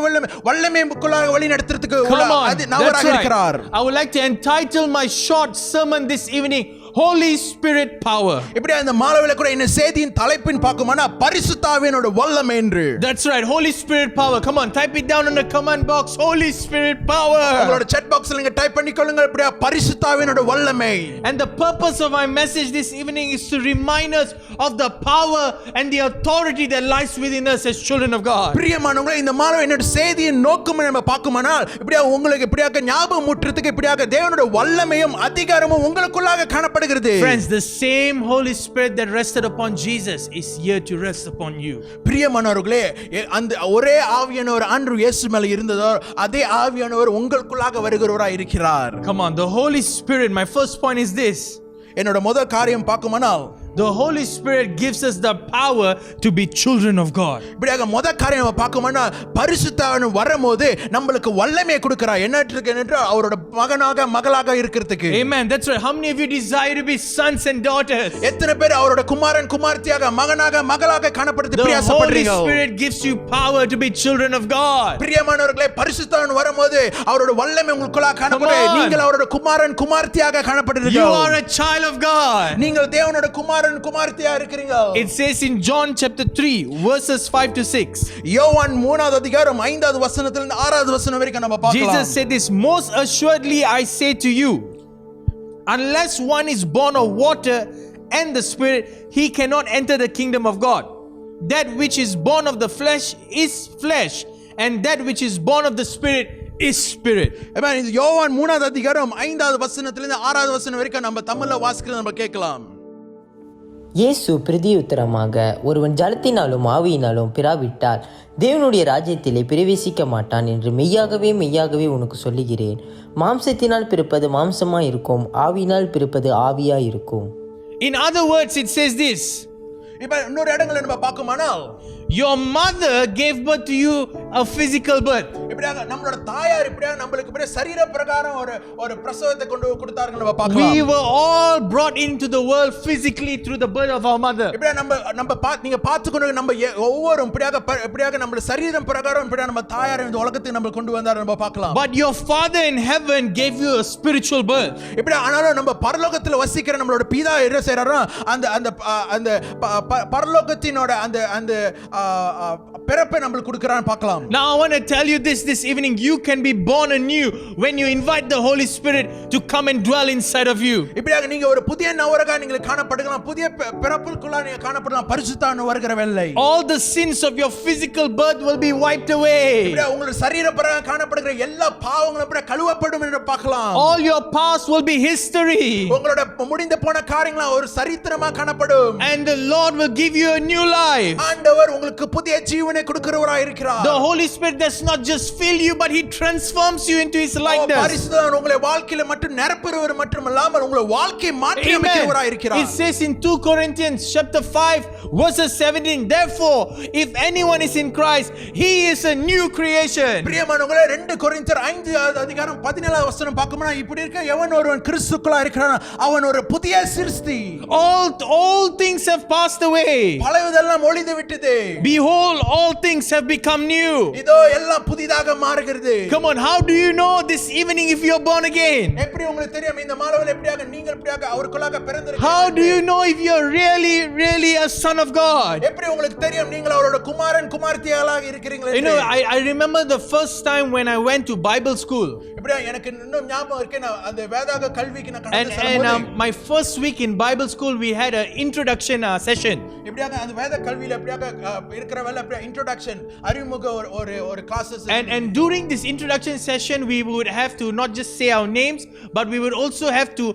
வல்லமைக்குள்ளாக வழி நடத்துறதுக்கு Come on. நபராக That's இருக்கிறார். right. I would like to entitle my short sermon this evening, Holy Spirit Power. இப்படி அந்த மாலைவேளை கூட இந்த செய்தியின் தலைப்பின் பார்க்குமானா பரிசுத்த ஆவியானவரோட வல்லமை என்று. That's right, Holy Spirit Power. Come on, type it down in the comment box. Holy Spirit Power. உங்களோட chat boxல நீங்க டைப் பண்ணிக்கொள்ளுங்க இப்படி பரிசுத்த ஆவியானவரோட வல்லமை. And the purpose of my message this evening is to remind us of the power and the authority that lies within us as children of God. பிரியமானவங்களே, இந்த மாலை என்னோட செய்தியின் நோக்கம் நம்ம பார்க்குமானால் இப்படியா உங்களுக்கு இப்படியாக ஞாபகம் ஊற்றுறதுக்கு இப்படியாக தேவனோட வல்லமையும் அதிகாரமும் உங்களுக்குள்ளாக காணப்படுகிறது. Friends, the same Holy Spirit that rested upon Jesus is here to rest upon you. பிரியமானவர்களே, அந்த ஒரே ஆவியானவர் ஆண்டவர் இயேசு மேல இருந்ததோ அதே ஆவியானவர் உங்களுக்குள்ளாக வருகிறவராய் இருக்கிறார். Come on, the Holy Spirit, my first point is this. என்னோட முதல் காரியம் பார்க்குமானால் The Holy Spirit gives us the power to be children of God. இப்படியாக முதல் காரியம் நம்ம பார்க்கும்போது பரிசுத்த ஆவியானவர் வரும்போது நம்மளுக்கு வல்லமையை கொடுக்கிறார். என்ன அவரோட மகனாக மகளாக இருக்கிறதுக்கு. Amen. That's right. How many of you desire to be sons and daughters? எத்தனை பேர் அவரோட குமாரன் குமார்த்தியாக மகனாக மகளாக காணப்படுறதுக்கு The Holy பிரயாசப்படுறீங்க? Spirit gives you power to be children of God. பிரியமானவர்களே, பரிசுத்த ஆவியானவர் வரும்போது அவரோட வல்லமை உங்களுக்குள்ளாக காணப்படுது. Come on. நீங்கள் அவரோட குமாரன் குமார்த்தியாக காணப்படுறீங்க. You are a child of God. நீங்கள் தேவனோட குமாரன் குமார்த்தியா இருக்கிறீங்க. It says in John chapter 3 verses 5 to 6. யோவான் 3வது அதிகாரம் 5வது வசனத்திலிருந்து 6வது வசனம் வரைக்கும் நம்ம பார்க்கலாம். Jesus said this, most assuredly I say to you, unless one is born of water and the Spirit, he cannot enter the kingdom of God. That which is born of the flesh is flesh, and that which is born of the Spirit is spirit. Amen. இது யோவான் 3வது அதிகாரம் 5வது வசனத்திலிருந்து 6வது வசனம் வரைக்கும் நம்ம தமிழ்ல வாசிக்கிறது நம்ம கேட்கலாம். இயேசு பிரதியுத்தரமாக, ஒருவன் ஜலத்தினாலும் ஆவியினாலும் பிராவிட்டால் தேவனுடைய ராஜ்யத்திலே பிரவேசிக்க மாட்டான் என்று மெய்யாகவே மெய்யாகவே உனக்கு சொல்லுகிறேன். மாம்சத்தினால் பிறப்பது மாம்சமாய் இருக்கும், ஆவியினால் பிறப்பது ஆவியாய் இருக்கும். In other words, it says this: இப்ப இன்னொரு இடங்களை நம்ம பார்க்குமானால், your mother gave birth to you a physical birth. இப்படியாக நம்மளோட தாயார் இப்படியாக நம்மளுக்கு இப்படியே சரீர பிரகாரம் ஒரு பிரசவத்தை கொண்டு கொடுத்தார்கள் நம்ம பார்க்கலாம். We were all brought into the world physically through the birth of our mother. இப்படியாக நீங்க பார்த்துக்கொண்டு நம்ம ஒவ்வொரு இப்படியாக நம்ம சரீரம் பிரகாரம் இப்படியாக நம்ம தாயார் இந்த உலகத்துக்கு நம்ம கொண்டு வந்தார் நம்ம பார்க்கலாம். But your Father in heaven gave you a spiritual birth. இப்படி ஆனாலும் நம்ம பரலோகத்துல வசிக்கிற நம்மளோட பிதா என்ன செய்றாரோ அந்த அந்த அந்த பரலோகத்தினோட அந்த அந்த பிறப்பை நமக்கு கொடுக்கறான்னு பார்க்கலாம். Now I want to tell you this evening: you can be born anew when you invite the Holy Spirit to come and dwell inside of you. இப்படியாக நீங்க ஒரு புதிய நவரகா நீங்க காணப்படுகலாம், புதிய பிறப்புக்குள்ள நீங்க காணப்படலாம். பரிசுத்தான வருகிற வேளை all the sins of your physical birth will be wiped away. இப்படி உங்களுடைய சரீர பிரகாரம் காணப்படுகிற எல்லா பாவங்களும் இப்படி கழுவப்படும் என்று பார்க்கலாம். All your past will be history, உங்களோட முடிந்து போன காரியங்கள் ஒரு சரித்திரமா காணப்படும். and the Lord will give you a new life. ஆண்டவர் உங்களுக்கு புதிய ஜீவனை கொடுக்கிறவராய் இருக்கிறார். The Holy Spirit does not just fill you, but He transforms you into His likeness. பரிசுத்தர் உங்களை வாழ்க்கையில மட்டும் நிரப்புறவர் மட்டுமல்லாமல் உங்களை வாழ்க்கையை மாற்றி அமைக்கிறவராய் இருக்கிறார். It says in 2 Corinthians chapter 5 verses 17, therefore if anyone is in Christ, he is a new creation. பிரியமானவர்களே, 2 கொரிந்தியர் 5 அதிகாரம் 17 வசனம் பார்க்கும்போது இப்படி இருக்க எவன் ஒருவன் கிறிஸ்துக்குள்ள இருக்கிறானோ அவன் ஒரு புதிய சிருஷ்டி. All things have passed away. பழையதெல்லாம் ஒழிந்து விட்டது. Behold, all things have become new. இதோ எல்லாம் புதிதாக மாறுகிறது. Come on, how do you know this evening if you are born again? எப்படி உங்களுக்கு தெரியும் இந்த மாலவல் எப்படியாக நீங்கள் எப்படியாக அவருக்குள்ளாக பிறந்திருக்கீங்க? How do you know if you are really a son of God? எப்படி உங்களுக்கு தெரியும் நீங்கள் அவரோட குமாரன் குமாரத்தியாளாக இருக்கிறீங்களா? You know, I remember the first time when I went to Bible school. இப்படி எனக்கு இன்னும் ஞாபகம் இருக்கு, நான் அந்த வேதாக கல்விக்கு நான் கடந்து செல்லும்போது and my first week in Bible school we had an introduction session. இப்படியாக அந்த வேத கல்வியில இப்படியாக இருக்கிற வேளை அப்படியே introduction அறிமுக ஒரு classes. And during this introduction session we would have to not just say our names, but we would also have to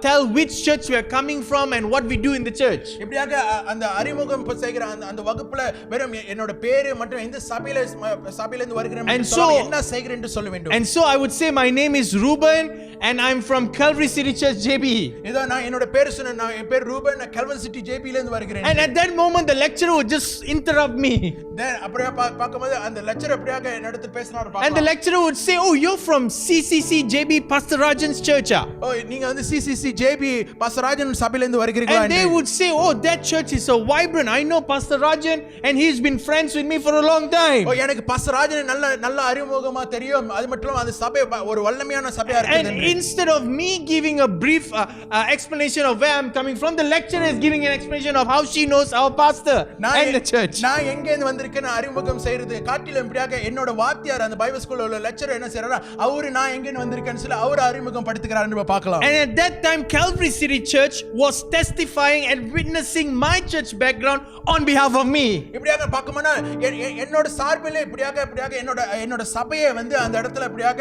tell which church we are coming from and what we do in the church. இப்படியாக அந்த அறிமுகம் செய்கிற அந்த வகுப்புல வெறும் என்னோட பேரு மற்றும் எந்த சபையில இருந்து வருகிறேன் என்ன செய்கிறேன் என்று சொல்ல வேண்டும். And so I would say my name is Ruben and I'm from Calvary City Church JB. இதோ நான் என்னோட பேர் சொன்னேன், நான் என் பேர் ரூபன், நான் Calvary City JB ல இருந்து வருகிறேன். And at that moment the lecturer would just interrupt me. then அப்படியே பார்க்கும்போது அந்த லெக்சரர் அப்படியே என்னிடத்தில் பேசினார். And the lecturer would say, oh, you're from CCC JB Pastor Rajan's church. ஓ நீங்க வந்து CCC JB Pastor Rajan சபையில இருந்து வருகிறீங்களா? And they would say, oh, that church is so vibrant. I know Pastor Rajan and he's been friends with me for a long time. ஓ எனக்கு pastor Rajan நல்ல அறிமுகமா தெரியும். அது மட்டும் இல்ல அந்த சபை ஒரு வல்லமையான சபையா இருக்குது. And instead of me giving a brief explanation of where I'm coming from, the lecturer is giving an explanation of how she knows our pastor and the church. நான் எங்க இருந்து வந்திருக்கேன் அறிமுகம் செய்யறது காட்டிலும் இப்படியாக என்னோட வாத்தியார் அந்த பைபிள் ஸ்கூல்ல உள்ள லெக்சரர் என்ன செய்றாரா, அவரு நான் எங்க இருந்து வந்திருக்கேன்னு சொல்லி அவர் அறிமுகம் படுத்துகிறார் நம்ம பார்க்கலாம். And at that time Calvary City Church was testifying and witnessing my church background on behalf of me. இப்படியாக பார்க்கும்போது என்னோட சார்பிலே இப்படியாக என்னோட சபையை வந்து அந்த இடத்துல இப்படியாக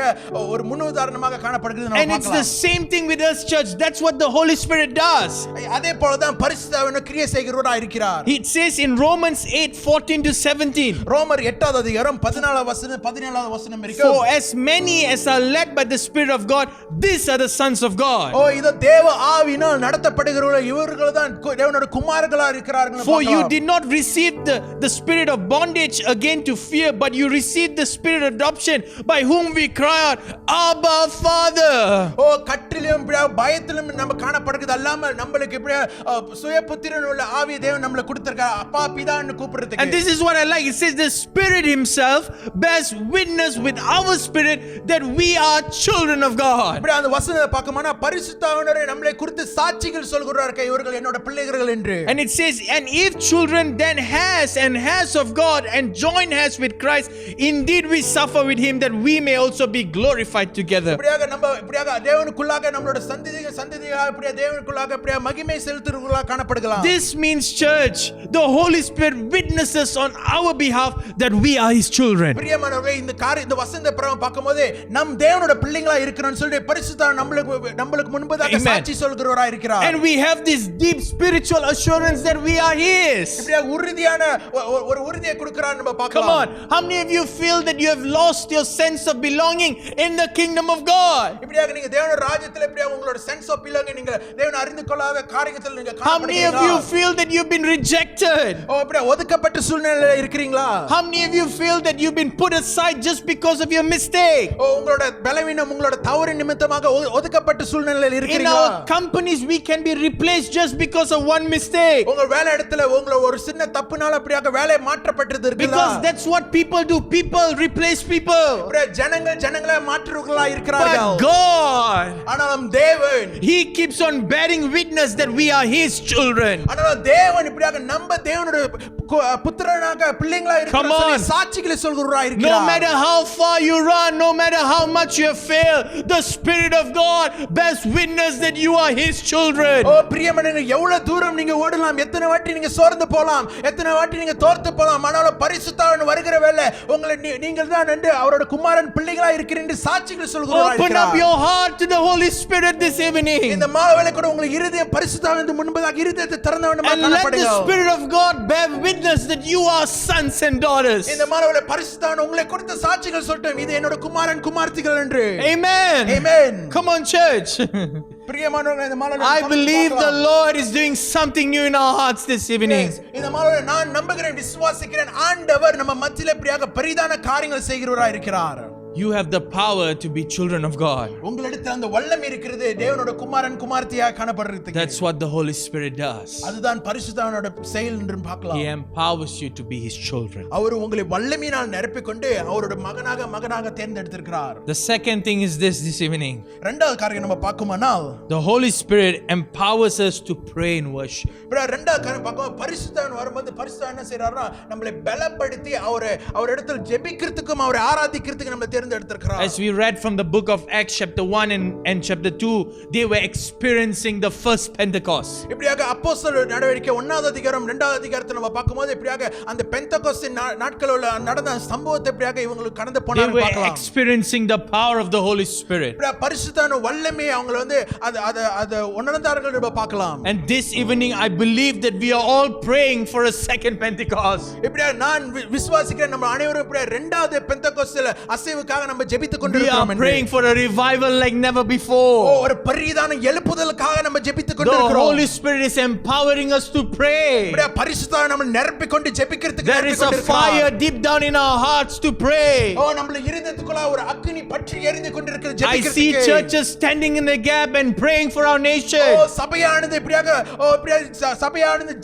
ஒரு முன்னுதாரணமாக காணப்படுகிறது நம்ம பார்க்கலாம். And it's the same thing with us church. That's what the Holy Spirit does. அதே போல தான் பரிசுத்த ஆவியானவர் கிரியை செய்கிறவராய் இருக்கிறார். It says in Romans 8:14 to 17. ரோமர் 8வது அதிகாரம் 14வது வசனம் வரைக்கும். For as many as are led by the Spirit of God, these are the sons of God. ஓ இது தேவ ஆவியினால் நடத்தப்படுகிறவர்கள் இவர்கள் தான் தேவனுடைய குமாரர்களா இருக்கிறார்கள். For you did not receive the spirit of bondage again to fear, but you received the spirit of adoption by whom we cry out, Abba Father. ஓ கற்றிலும் பயத்திலும் நம்ம காணப்படுகிறது அல்லாம நம்மளுக்கு இப்படி சுயபுத்திரன் உள்ள ஆவி தேவன் நம்மளுக்கு கொடுத்திருக்கார், அப்பா பிதான்னு கூப்பிடுறதுக்கு. And this is what I like. It says the Spirit Himself bears witness with our spirit that we are children of God. இப்படி அந்த வசனத்தை பார்க்கும்போது பரிசுத்த ஆவியானவர் நம்மளை குறித்து சாட்சிகள் சொல்கிறார், இவர்கள் என்னோட பிள்ளைகள் என்று. And it says, and if children then has of God and join hands with Christ, indeed we suffer with Him that we may also be glorified together. இப்படியாக நம்ம இப்படியாக தேவனுக்குள்ளாக நம்மளோட சந்ததியாக இப்படியே தேவனுக்குள்ளாக இப்படியே மகிமை செலுத்துறவர்களாக காணப்படுகலாம். This means church, the Holy Spirit witnesses on our behalf that we are His children. பிரியமான பிரியமானவர்களே, இந்த வசந்த பிரகாரம் பார்க்கும்போது நம் தேவனுடைய பிள்ளைகளா இருக்கிறோம்னு சொல்லி பரிசுத்தர் நம்மளுக்கு முன்பதாக சாட்சி சொல்கிறவராய் இருக்கிறார். And we have this deep spiritual assurance that we are His. இப்படியா உறுதியான ஒரு உறுதியை கொடுக்கிறார் நம்ம Come பார்க்கலாம். on, how many of you feel that you have lost your sense of belonging in the kingdom of God? இப்படியா நீங்க தேவனுடைய ராஜ்யத்தில் இப்படியா உங்களோட சென்ஸ் ஆஃப் பிலாங்கிங் நீங்க தேவனை அறிந்து கொள்ளாத காரியத்தில் நீங்க How many of you feel that you've been rejected? இப்படியா ஒதுக்கப்பட்ட சூழ்நிலையில இருக்கிறீங்களா? How many of you feel that you've been put aside just because of your mistake? உங்களோட பலவீனம் உங்களோட தவறு நிமித்தமாக ஒதுக்கப்பட்ட சூழ்நிலையில In இருக்கிறீங்களா? our companies we can be replaced just because of one mistake. உங்க வேலை இடத்துல உங்கள ஒரு சின்ன தப்புனால அப்படியாக வேலை மாற்றப்பட்டது இருக்குதா? Because that's what people do. People replace people. ஜனங்களை மாற்றுவர்களா இருக்கிறார்கள். But God, ஆனாலும் தேவன், He keeps on bearing witness that we are His children. ஆனாலும் தேவன் இப்படியாக நம்ம தேவனுடைய புத்திரனாக பிள்ளைகளா இருக்கிறோம் சொல்லி சாட்சிகளை சொல்கிறார் இருக்கிறார். No matter how far you run, no matter how much you have failed, the Spirit of God bears witness that you are His children. பிரியமானவர்களே, எவ்வளவு தூரம் நீங்க ஓடலாம், எத்தனை வாட்டி நீங்க சோர்ந்து போலாம், எத்தனை வாட்டி நீங்க தோர்த்து போலாம், ஆனாலும் பரிசுத்தாவின் வருகிற வேளை உங்களை நீங்கள் தான் என்று அவரோட குமாரன் பிள்ளைகளா இருக்கிறீர்கள் சாட்சிகள் சொல்கிறார். Open up your heart to the Holy Spirit this evening. இந்த மாலைவேளை கூட உங்கள் இருதயம் பரிசுத்தாவின் முன்பதாக இருதயத்தை திறந்த வேண்டுமா And let காணப்படுங்க. the Spirit of God bear witness that you are sons and daughters. இந்த மாலைவேளை பரிசுத்தாவின் உங்களை குறித்த சாட்சிகள் சொல்லட்டும், இது என்னோட குமாரன் குமார்த்திகள் என்று. Amen. Amen. Come on, church. பிரியமானவர்களே, இந்த மாலைவேளை I believe the Lord is doing something new in our hearts this evening. இந்த மாலைவேளை நான் நம்புகிறேன், விசுவாசிக்கிறேன், ஆண்டவர் நம்ம மத்தியிலே பிரியாக பெரிதான காரியங்கள் செய்கிறவராய் இருக்கிறார். You have the power to be children of God. உங்களிடத்தில் அந்த வல்லமை இருக்கிறது, தேவனோட குமாரன் குமார்த்தியாக காணப்படுறதுக்கு. That's what the Holy Spirit does. அதுதான் பரிசுத்தவானோட செயல் என்று பார்க்கலாம். He empowers you to be His children. அவர் உங்களை வல்லமையினால் நிரப்பிக்கொண்டு அவரோட மகனாக தேர்ந்தெடுத்திருக்கிறார். The second thing is this evening. இரண்டாவது காரியம் நம்ம பார்க்குமானால், The Holy Spirit empowers us to pray in worship. இரண்டாவது காரியம் பார்க்கும், பரிசுத்தவான் வரும்போது பரிசுத்தவான் என்ன செய்றாருன்னா நம்மளை பலப்படுத்தி அவர் இடத்தில் ஜெபிக்கிறதுக்கும் அவரை ஆராதிக்கிறதுக்கும் நம்ம தேர்ந்தெடுத்திருக்கிறார். As we read from the book of Acts chapter 1 and chapter 2, they were experiencing the first Pentecost. இப்படியாக அப்போஸ்தலர் நடவடிக்கை 1வது அதிகாரம் 2வது அதிகாரத்தை நம்ம பார்க்கும்போது இப்படியாக அந்த பெந்தெகோஸ்து நாட்களில் நடந்த சம்பவத்தை இப்படியாக இவங்களுக்கு கடந்து They போனாங்க were பார்க்கலாம். experiencing the power of the Holy Spirit. பரிசுத்தான வல்லமை அவங்களை வந்து அது உணர்ந்தார்கள் நம்ம பார்க்கலாம். And this evening I believe that we are all praying for a second Pentecost. இப்படியாக நான் விசுவாசிக்கிறேன், நம்ம அனைவரும் இப்படியாக இரண்டாவது பெந்தெகோஸ்தில அசைவுக்காக நம்ம ஜெபித்துக் We கொண்டிருக்கிறோம். are praying for a revival like never before. ஒரு பெரிதான எழுப்புதலுக்காக நம்ம ஜெபித்துக் The கொண்டிருக்கிறோம். Holy Spirit is empowering us to pray. இப்படியாக பரிசுத்தான நம்ம நிரப்பிக் கொண்டு ஜெபிக்கிறதுக்கு There is a fire deep down in our hearts to pray. நம்மள இருதயத்துக்குள்ள ஒரு அக்கினி பற்றி எரிந்து கொண்டிருக்கிறது I ஜெபிக்கிறதுக்கு. see churches standing in the gap and praying for our nation. சபையானது இப்படியாக சபையானது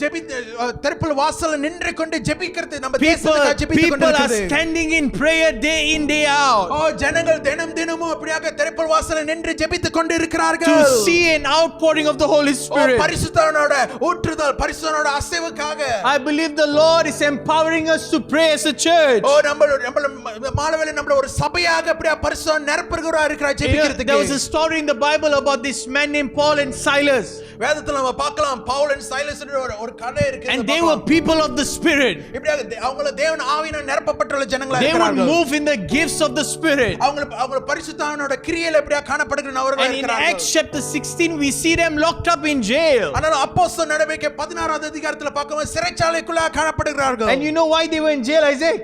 திறப்புல வாசல்ல நின்று கொண்டு ஜெபிக்கிறது, நம்ம தேசத்துக்காக ஜெபித்துக் People are கொண்டிருக்கிறது. standing in prayer day in day out. ஜனங்கள் தினமும் அப்படியாக திறப்புல வாசல்ல நின்று ஜெபித்துக் கொண்டு இருக்கிறார்கள். To see an outpouring of the Holy Spirit. பரிசுத்தனோட ஊற்றுதல், பரிசுத்தனோட அசைவுக்காக. I believe the Lord is empowering us to pray as a church. நம்ம மாலவேளை நம்மள ஒரு சபையாக அப்படியே பரிசுத்தம் நிரப்புகிறவரா இருக்கிறார் ஜெபிக்கிறதுக்கு. There was a story in the Bible about this man named Paul and Silas. வேதத்துல நம்ம பார்க்கலாம், பவுல் and சைலஸ் ஒரு கதை இருக்கு. And they were people of the Spirit. இப்படியாக அவங்க தேவன் ஆவியினால் நிரப்பப்பட்டுள்ள ஜனங்களா They would இருக்கிறார்கள். move in the gifts of the Spirit. அவங்க பரிசுத்தாவினோட கிரியையில எப்படியா காணப்படுகிற நபர்களா And in இருக்கிறார்கள். Acts chapter 16 we see them locked up in jail. ஆனால் அப்போஸ்தலர் நடவடிக்கை 16வது அதிகாரத்துல பார்க்கும்போது சிறைச்சாலைக்குள்ள காணப்படுகிறார்கள். And you know why they were in jail, Isaac?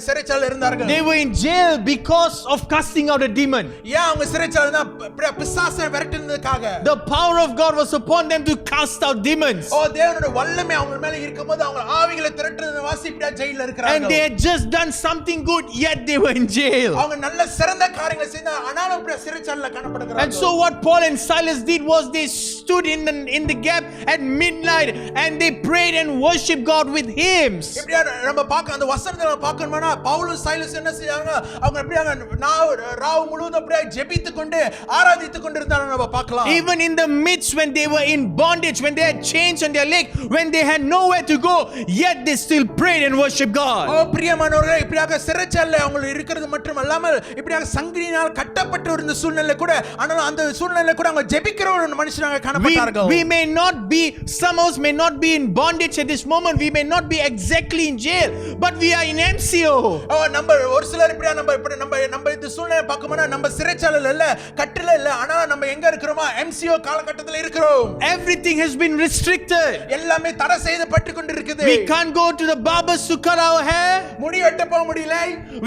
சிறைச்சாலையில் இருந்தார்கள். They were in jail because of casting out a demon. அவங்க சிறைச்சாலையில பிசாசை விரட்டினதுக்காக. The power of God was upon them to cast out demons. தேவனோட வல்லமை அவங்க மேல இருக்கும்போது அவங்க ஆவிகளை திரட்டுறத வாசி இப்படியா ஜெயில்ல இருக்கிறார்கள். And they had just done something good, yet they were in jail. அவங்க நல்ல சிறந்த காரியங்களை செய்தா ஆனாலும் இப்படியா சிறைச்சாலையில காணப்படுகிறார்கள். And so what Paul and Silas did was they stood in the gap at midnight and they prayed and worshiped God with hymns. இப்படியா நம்ம பார்க்க அந்த வசனத்தை பார்க்கணும்னா பவுலும் சைலஸ் என்ன செய்யாங்க, அவங்க எப்படியா ராவு முழுவதும் அப்படியே ஜெபித்துக் கொண்டு ஆராதித்துக் கொண்டிருந்தாங்க நம்ம பார்க்கலாம். Even in the midst when when they were in bondage, when they had chains on their leg, when they had nowhere to go, yet they still prayed and worshiped God. ஓ பிரியமானவர்களே, இப்படியாக சிறைச்சாலையில அவங்க இருக்கிறது மட்டுமல்லாமல் இப்படியாக சங்கிலியினால் கட்டப்பட்ட ஒரு சூழ்நிலை கூட, ஆனால் அந்த சூழ்நிலை கூட அவங்க ஜெபிக்கிற ஒரு மனுஷனாக காணப்பட்டார்கள். We may not be, some of us may not be in bondage at this moment, we may not be exactly in jail, but we are in MCO. ஓ நம்ம ஒரு சிலர் இப்படியா நம்ம இந்த சூழ்நிலை பார்க்கும்போது நம்ம சிறைச்சாலையில இல்ல, கட்டில இல்ல, ஆனா நம்ம எங்க இருக்கிறோமா? MCO காலகட்டத்தில் இருக்கிறோம். Everything has been restricted. எல்லாமே தடை செய்யப்பட்டு கொண்டிருக்குது. We can't go to the barbers to cut our hair. முடி வெட்ட போக முடியல.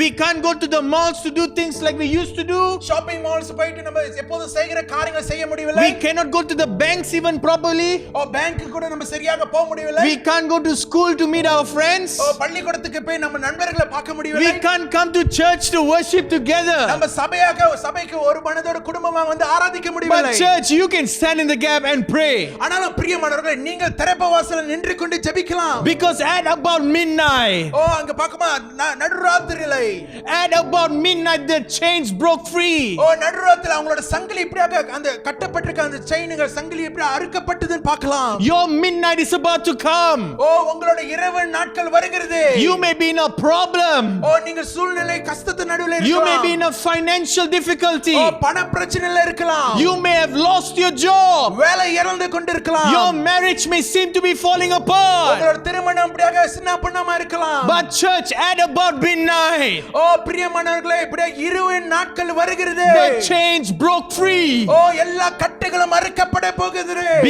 We can't go to the malls to do things like we used to do. Shopping malls போயிட்டு நம்ம எப்போதும் செய்கிற காரியங்களை செய்ய முடியவில்லை. We cannot go to the banks even properly. ஓ பேங்க் கூட நம்ம சரியாக போக முடியவில்லை. We can't go to school to meet our friends. ஓ பள்ளிக்கூடத்துக்கு போய் நம்ம நண்பர்களை பார்க்க முடியவில்லை. We can't come to church to worship together. நம்ம சபைக்கு ஒரு மனதோட குடும்பமா வந்து ஆராதிக்க முடியவில்லை. But church, you can stand in the gap and pray. ஆனாலும் பிரியமானவர்களே, நீங்கள் திறப்பு வாசல்ல நின்று கொண்டு ஜெபிக்கலாம். Because at about midnight, ஓ அங்க பாக்குமா நடுராத்திரியிலே, at about midnight the chains broke free. ஓ நடுராத்திரியில அவங்களோட சங்கிலி இப்படியாக அந்த கட்டப்பட்டிருக்க அந்த செயின்கள் சங்கிலி இப்படி அறுக்கப்பட்டதுன்னு பார்க்கலாம். Your midnight is about to come. ஓ உங்களோட இரவு நாட்கள் வருகிறது. You may be in a problem. ஓ நீங்க சூழ்நிலை கஷ்டத்து நடுவுல You may இருக்கலாம். be in a financial difficulty. ஓ பண பிரச்சனையில இருக்கலாம். You may have lost your job. வேலை இழந்து கொண்டிருக்கலாம். Your marriage may seem to be falling apart. உங்களோட திருமணம் இப்படியாக சின்னப்பண்ணமா இருக்கலாம். But church, at about midnight, ஓ பிரியமானவர்களே, இப்படி இரவு நாட்கள் வருகிறது. the chains broke free. ஓ எல்லா கட்டுகளும் அறுக்கப்பட போகுது.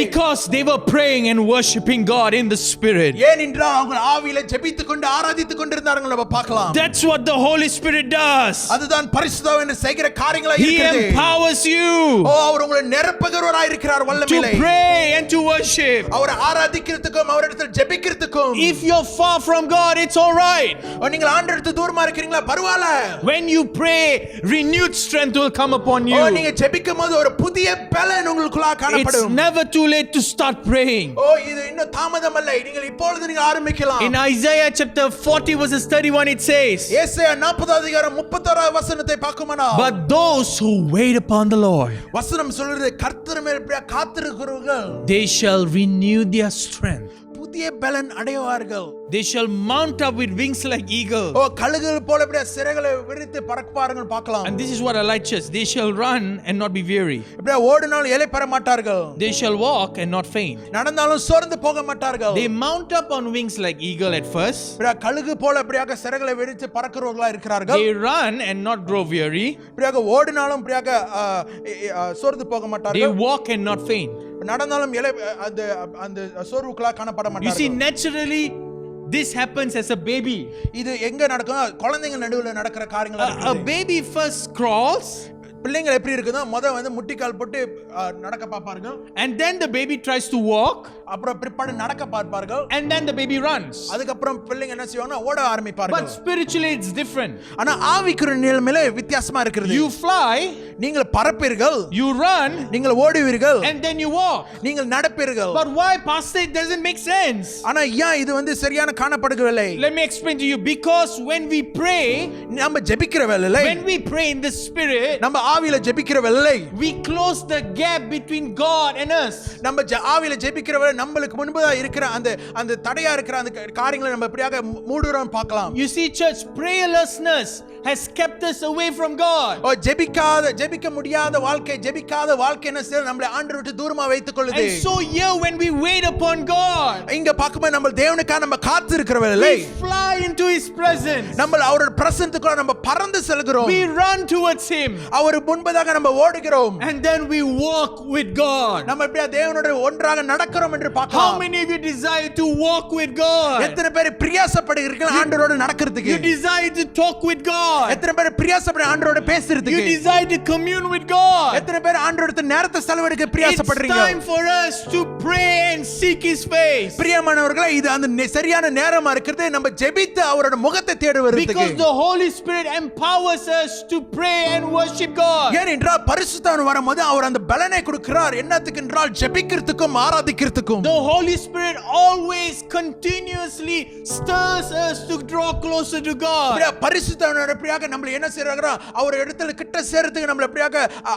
Because they were praying and worshiping God in the spirit. ஏனென்றால் அவங்க ஆவியில ஜெபித்துக் கொண்டு ஆராதித்துக் கொண்டிருந்தார்கள். நம்ம பார்க்கலாம். That's what the Holy Spirit does. அதுதான் பரிசுத்த ஆவியானவர் செய்கிற காரியங்களா He இருக்கிறது. empowers you ஓ அவர் உங்களை நிரப்புகிறவராய் இருக்கிறார் வல்லமையிலே. to pray and to worship. அவரை ஆராதிக்கிறதுக்கும் அவரிடத்தில் ஜெபிக்கிறதுக்கும். If you're far from God, it's all right. ஓ நீங்கள் ஆண்டவருக்கு தூரமா இருக்கீங்களா? பரவாயில்லை. When you pray, renewed strength will come upon O you. நீங்க ஜெபிக்கும்போது ஒரு புதிய பலன் உங்களுக்குள்ள It's காணப்படும். never too late to start praying. ஓ இது இன்னும் தாமதம் இல்லை. நீங்கள் இப்பொழுது நீங்க ஆரம்பிக்கலாம். In Isaiah chapter 40 verses 31 it says, ஏசாயா 40 அதிகாரம் 31 வசனத்தை பார்க்குமானால், but those who wait upon the Lord, வசனம் சொல்றது கர்த்தர் மேல் காத்திருக்கிறவர்கள் they shall renew their strength. புதிய பலன் அடைவார்கள். They shall mount up with wings like eagles. ஓ கழுகுகள் போல இப்படியே சிறகுகளை விரித்து பறப்பார்கள் பார்க்கலாம். And this is what I like, church. They shall run and not be weary. இப்படியே ஓடினால் இளைப்பாற மாட்டார்கள். They shall walk and not faint. நடந்தாலும் சோர்ந்து போக மாட்டார்கள். They mount up on wings like eagle at first. இப்படியே கழுகு போல இப்படியாக சிறகுகளை விரித்து பறக்கிறவர்களா இருக்கிறார்கள். They run and not grow weary. இப்படியாக ஓடினாலும் இப்படியாக சோர்ந்து போக They மாட்டார்கள். walk and not faint. நடந்தாலும் அந்த சோர்வுக்குள்ளா காணப்பட You see, மாட்டார்கள். naturally this happens as a baby. இது எங்க நடக்கும்? குழந்தைங்க நடுவுல நடக்கிற காரியங்களா A இருக்குது. baby first crawls பிள்ளைங்க எப்படி இருக்குதோ வந்து முட்டிக்கால் போட்டு நடக்க பார்ப்பார்கள். and then the baby tries to walk அப்புறம் பிற்பாடு நடக்க பார்ப்பார்கள். and then the baby runs. அதுக்கப்புறம் பிள்ளைங்க என்ன செய்வாங்கன்னா ஓட ஆரம்பிப்பார்கள். But spiritually it's different. ஆனா ஆவிக்குரிய நிலைமையில வித்தியாசமா இருக்குது. You fly, நீங்கள் பறப்பீர்கள், you run, நீங்கள் ஓடுவீர்கள், and then you walk. நீங்கள் நடப்பீர்கள். But why, pastor? It doesn't make sense. ஆனா ஏன் இது வந்து சரியான காணப்படுகவில்லை? Let me explain to you. Because when we pray, நம்ம ஜெபிக்கிற வேளையில, when we pray in the spirit, நம்ம ஆவியில ஜெபிக்கிற வேளையில, we close the gap between God and us. நம்ம ஆவியில ஜெபிக்கிற வேளையில நம்மளுக்கு முன்பதா இருக்கிற அந்த தடையா இருக்கிற அந்த காரியங்களை நம்ம எப்படியாக மூடுறோம் பார்க்கலாம். You see, church, prayerlessness has kept us away from God. ஓ ஜெபிக்க முடியாத வாழ்க்கை, ஜெபிக்காத வாழ்க்கை என்ன செய்ய நம்மளை ஆண்டவரை விட்டு தூரமா வைத்துக் கொள்ளுது. And so here when we wait upon God, இங்க பார்க்கும்போது நம்ம தேவனுக்காக நம்ம காத்து இருக்கிற வேளையில, we fly into His presence. நம்ம அவரோட பிரசன்னத்துக்குள்ள நம்ம பறந்து செல்கிறோம். We run towards Him. அவர் முன்பதாக நம்ம ஓடுகிறோம். And then we walk with God. நம்ம எப்படியா தேவனோட ஒன்றாக நடக்கிறோம் என்று How பார்க்கலாம். many of you desire to walk with God? எத்தனை பேர் பிரியாசப்படுகிறீர்கள் ஆண்டவரோட நடக்கிறதுக்கு? You desire to talk with God. எத்தனை பேர் பிரியாசப்படு ஆண்டவரோட You பேசுறதுக்கு? desire to commune with God. எத்தனை பேர் ஆண்டவரோட நேரத்தை செலவழிக்க It's பிரியாசப்படுறீங்க? time for us to pray and seek His face. பிரியமானவர்களே, இது அந்த சரியான நேரமா இருக்குது. நம்ம ஜெபித்து அவரோட முகத்தை தேடுவதற்கு. Because the Holy Spirit empowers us to pray and worship God. ஏனென்றால் பரிசுத்தாவியானவர் வரும்போது அவர் அந்த பலனை கொடுக்கிறார். என்னத்துக்கு என்றால் ஜெபிக்கிறதுக்கும் ஆராதிக்கிறதுக்கும். The Holy Spirit always continuously stirs us to draw closer to God. பரிசுத்தாவியானவர் எப்படியாக நம்மள என்ன செய்றாரோ அவர் இடத்துல கிட்ட சேர்றதுக்கு நம்மள எப்படியாக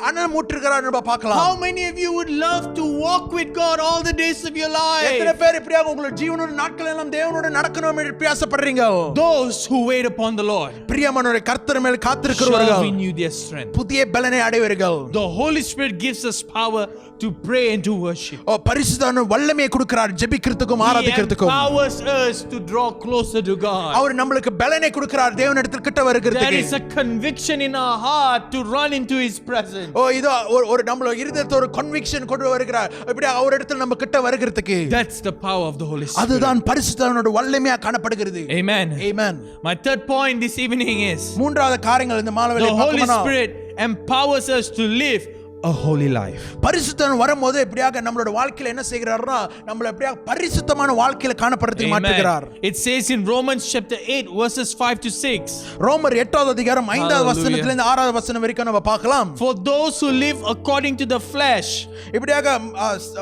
அனல் மூட்டுகிறார் நம்ம பார்க்கலாம். How many of you would love to walk with God all the days of your life? எத்தனை பேர் இப்படியாக உங்களுடைய ஜீவனோட நாட்கள் எல்லாம் தேவனோட நடக்கணும் என்று பிரயாசப்படுறீங்க? Those who wait upon the Lord பிரியமானவரே கர்த்தர் மேல் shall காத்திருக்கிறவர்கள் renew their strength. புதிய பலனை அடைவார்கள். The Holy Spirit gives us power to pray and to worship. பரிசுத்தாவின் வல்லமையை கொடுக்கிறார் ஜெபிக்கிறதுக்கும் He ஆராதிக்கிறதுக்கும். empowers us to draw closer to God. அவர் நம்மளுக்கு பலனை கொடுக்கிறார் தேவனிடத்தில் கிட்ட There வருகிறதுக்கு. is a conviction in our heart to run into His presence. இதோ ஒரு நம்மளோட இருதயத்துல ஒரு கன்விக்ஷன் கொண்டு வருகிறார் இப்படி அவர் இடத்துல நம்ம கிட்ட வருகிறதுக்கு. That's the power of the Holy Spirit. அதுதான் பரிசுத்தாவினோட வல்லமையா காணப்படுகிறது. Amen. Amen. My third point this evening is மூன்றாவது காரியங்கள் இந்த மாலையில the Holy பார்க்கணும். Spirit empowers us to live a holy life. பரிசுத்தம் வரும்போது எப்படியாக நம்மளோட வாழ்க்கையில என்ன செய்கிறார்னா நம்மள எப்படியாக பரிசுத்தமான வாழ்க்கையில காணப்படுறதுக்கு மாற்றுகிறார். It says in Romans chapter 8 verses 5 to 6. ரோமர் 8வது அதிகாரம் 5வது வசனத்துல இருந்து 6வது வசனம் வரைக்கும் நம்ம பார்க்கலாம். For those who live according to the flesh, இப்படியாக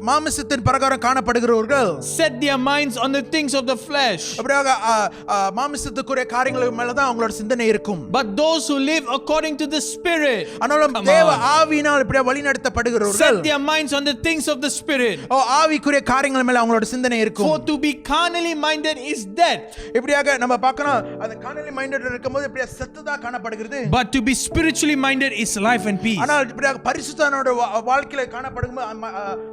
மாம்சத்தின் பிரகாரம் காணப்படுகிறவர்கள் set their minds on the things of the flesh. அப்படியாக மாம்சத்துக்குரிய காரியங்கள் மேல தான் அவங்களோட சிந்தனை இருக்கும். But those who live according to the Spirit, ஆனாலும் தேவ ஆவியினால் இப்படி வழிநடத்தப்படுகிறவர்கள் set their minds on the things of the Spirit. ஆவிக்குரிய காரியங்கள் மேல அவங்களோட சிந்தனை இருக்கும். For to be carnally minded is death, இப்படியாக நம்ம பார்க்கணும் அந்த carnally minded இருக்கும்போது இப்படியே செத்துதா காணப்படுகிறது. but to be spiritually minded is life and peace. ஆனால் இப்படியாக பரிசுத்தனோட வாழ்க்கையில காணப்படும்போது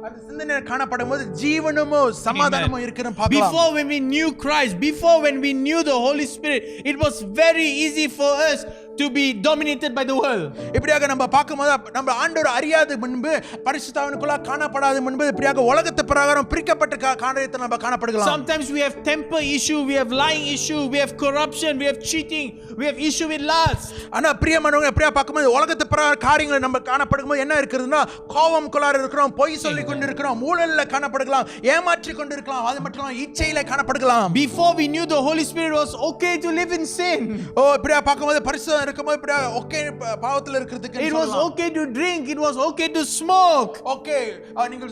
அந்த சிந்தனை காணப்படும்போது ஜீவனும் சமாதானமும் இருக்குன்னு பார்க்கலாம். Before when we knew Christ, before when we knew the Holy Spirit, it was very easy for us to be dominated by the world. இப்படியாக நம்ம பார்க்கும்போது நம்ம ஆண்டவர் அறியாத முன்பு பரிசுத்தாவினுக்குள்ள காணப்படாத முன்பு இப்படியாக உலகத்து பிரகாரம் பிரிக்கப்பட்ட காரியத்தை நம்ம காணப்படுகிறோம். Sometimes we have temper issue, we have lying issue, we have corruption, we have cheating, we have issue with lust. ஆனா பிரியமானவங்க எப்படியா பார்க்கும்போது உலகத்து பிரகார காரியங்களை நம்ம காணப்படும்போது என்ன இருக்குதுன்னா கோபம் கொள்ளார இருக்கிறோம், பொய் சொல்லி கொண்டு இருக்கிறோம், ஊழல்ல காணப்படுகலாம், ஏமாற்றி கொண்டு இருக்கலாம், அது மட்டும் இல்லாம இச்சையில காணப்படுகலாம். Before we knew the Holy Spirit was okay to live in sin. இப்படியா பார்க்கும்போது பரிசுத்தம் இருக்கும்போது இப்படியா ஓகே பாவத்துல இருக்கிறதுக்கு It was okay to drink, it was okay to smoke. Okay நீங்கள்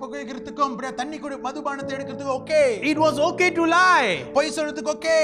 புகைக்கிறதுக்கும் இப்படியா தண்ணி குடி மதுபானத்தை எடுக்கிறதுக்கு okay. It was okay to lie. பொய் சொல்றதுக்கு okay.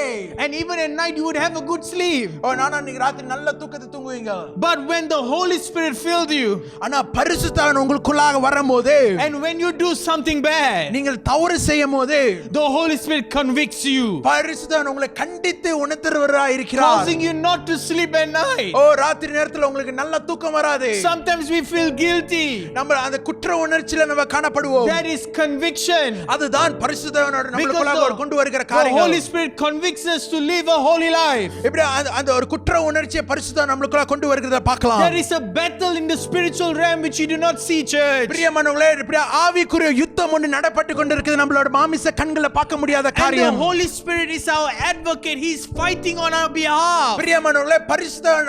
And even at night you would have a good sleep. நானா நீங்க ராத்திரி நல்ல தூக்கத்தை தூங்குவீங்க. But when the Holy Spirit filled you, ஆனா பரிசுத்தாவின் உங்களுக்குள்ளாக வரும்போது and when you do something bad, நீங்கள் தவறு செய்யும்போது the Holy Spirit convicts you, பரிசுத்தாவின் உங்களை கண்டித்து உணர்த்துறவராய் இருக்கிறார். causing you not to sleep at night. ராத்திரி நேரத்துல உங்களுக்கு நல்ல தூக்கம் வராது. Sometimes we feel guilty. நம்ம அந்த குற்ற உணர்ச்சியில நம்ம காணப்படுவோம். That is conviction. அதுதான் பரிசுத்தவானவர் நமக்குள்ளாக கொண்டு வருகிற The காரியங்கள். Holy Spirit convicts us to live a holy life. இப்படி அந்த ஒரு குற்ற உணர்ச்சியை பரிசுத்தம் நமக்குள்ளாக கொண்டு வருகிறத பார்க்கலாம். There is a battle in the spiritual realm which you do not see, church. பிரியமானவர்களே இப்படி ஆவிக்குரிய யுத்தம் ஒன்று நடப்பட்டு கொண்டிருக்கிறது நம்மளோட மாமிச கண்களை பார்க்க முடியாத And the காரியம். Holy Spirit is our advocate. He is fighting on our behalf. பிரியமானவர்களே பரிசுத்தம்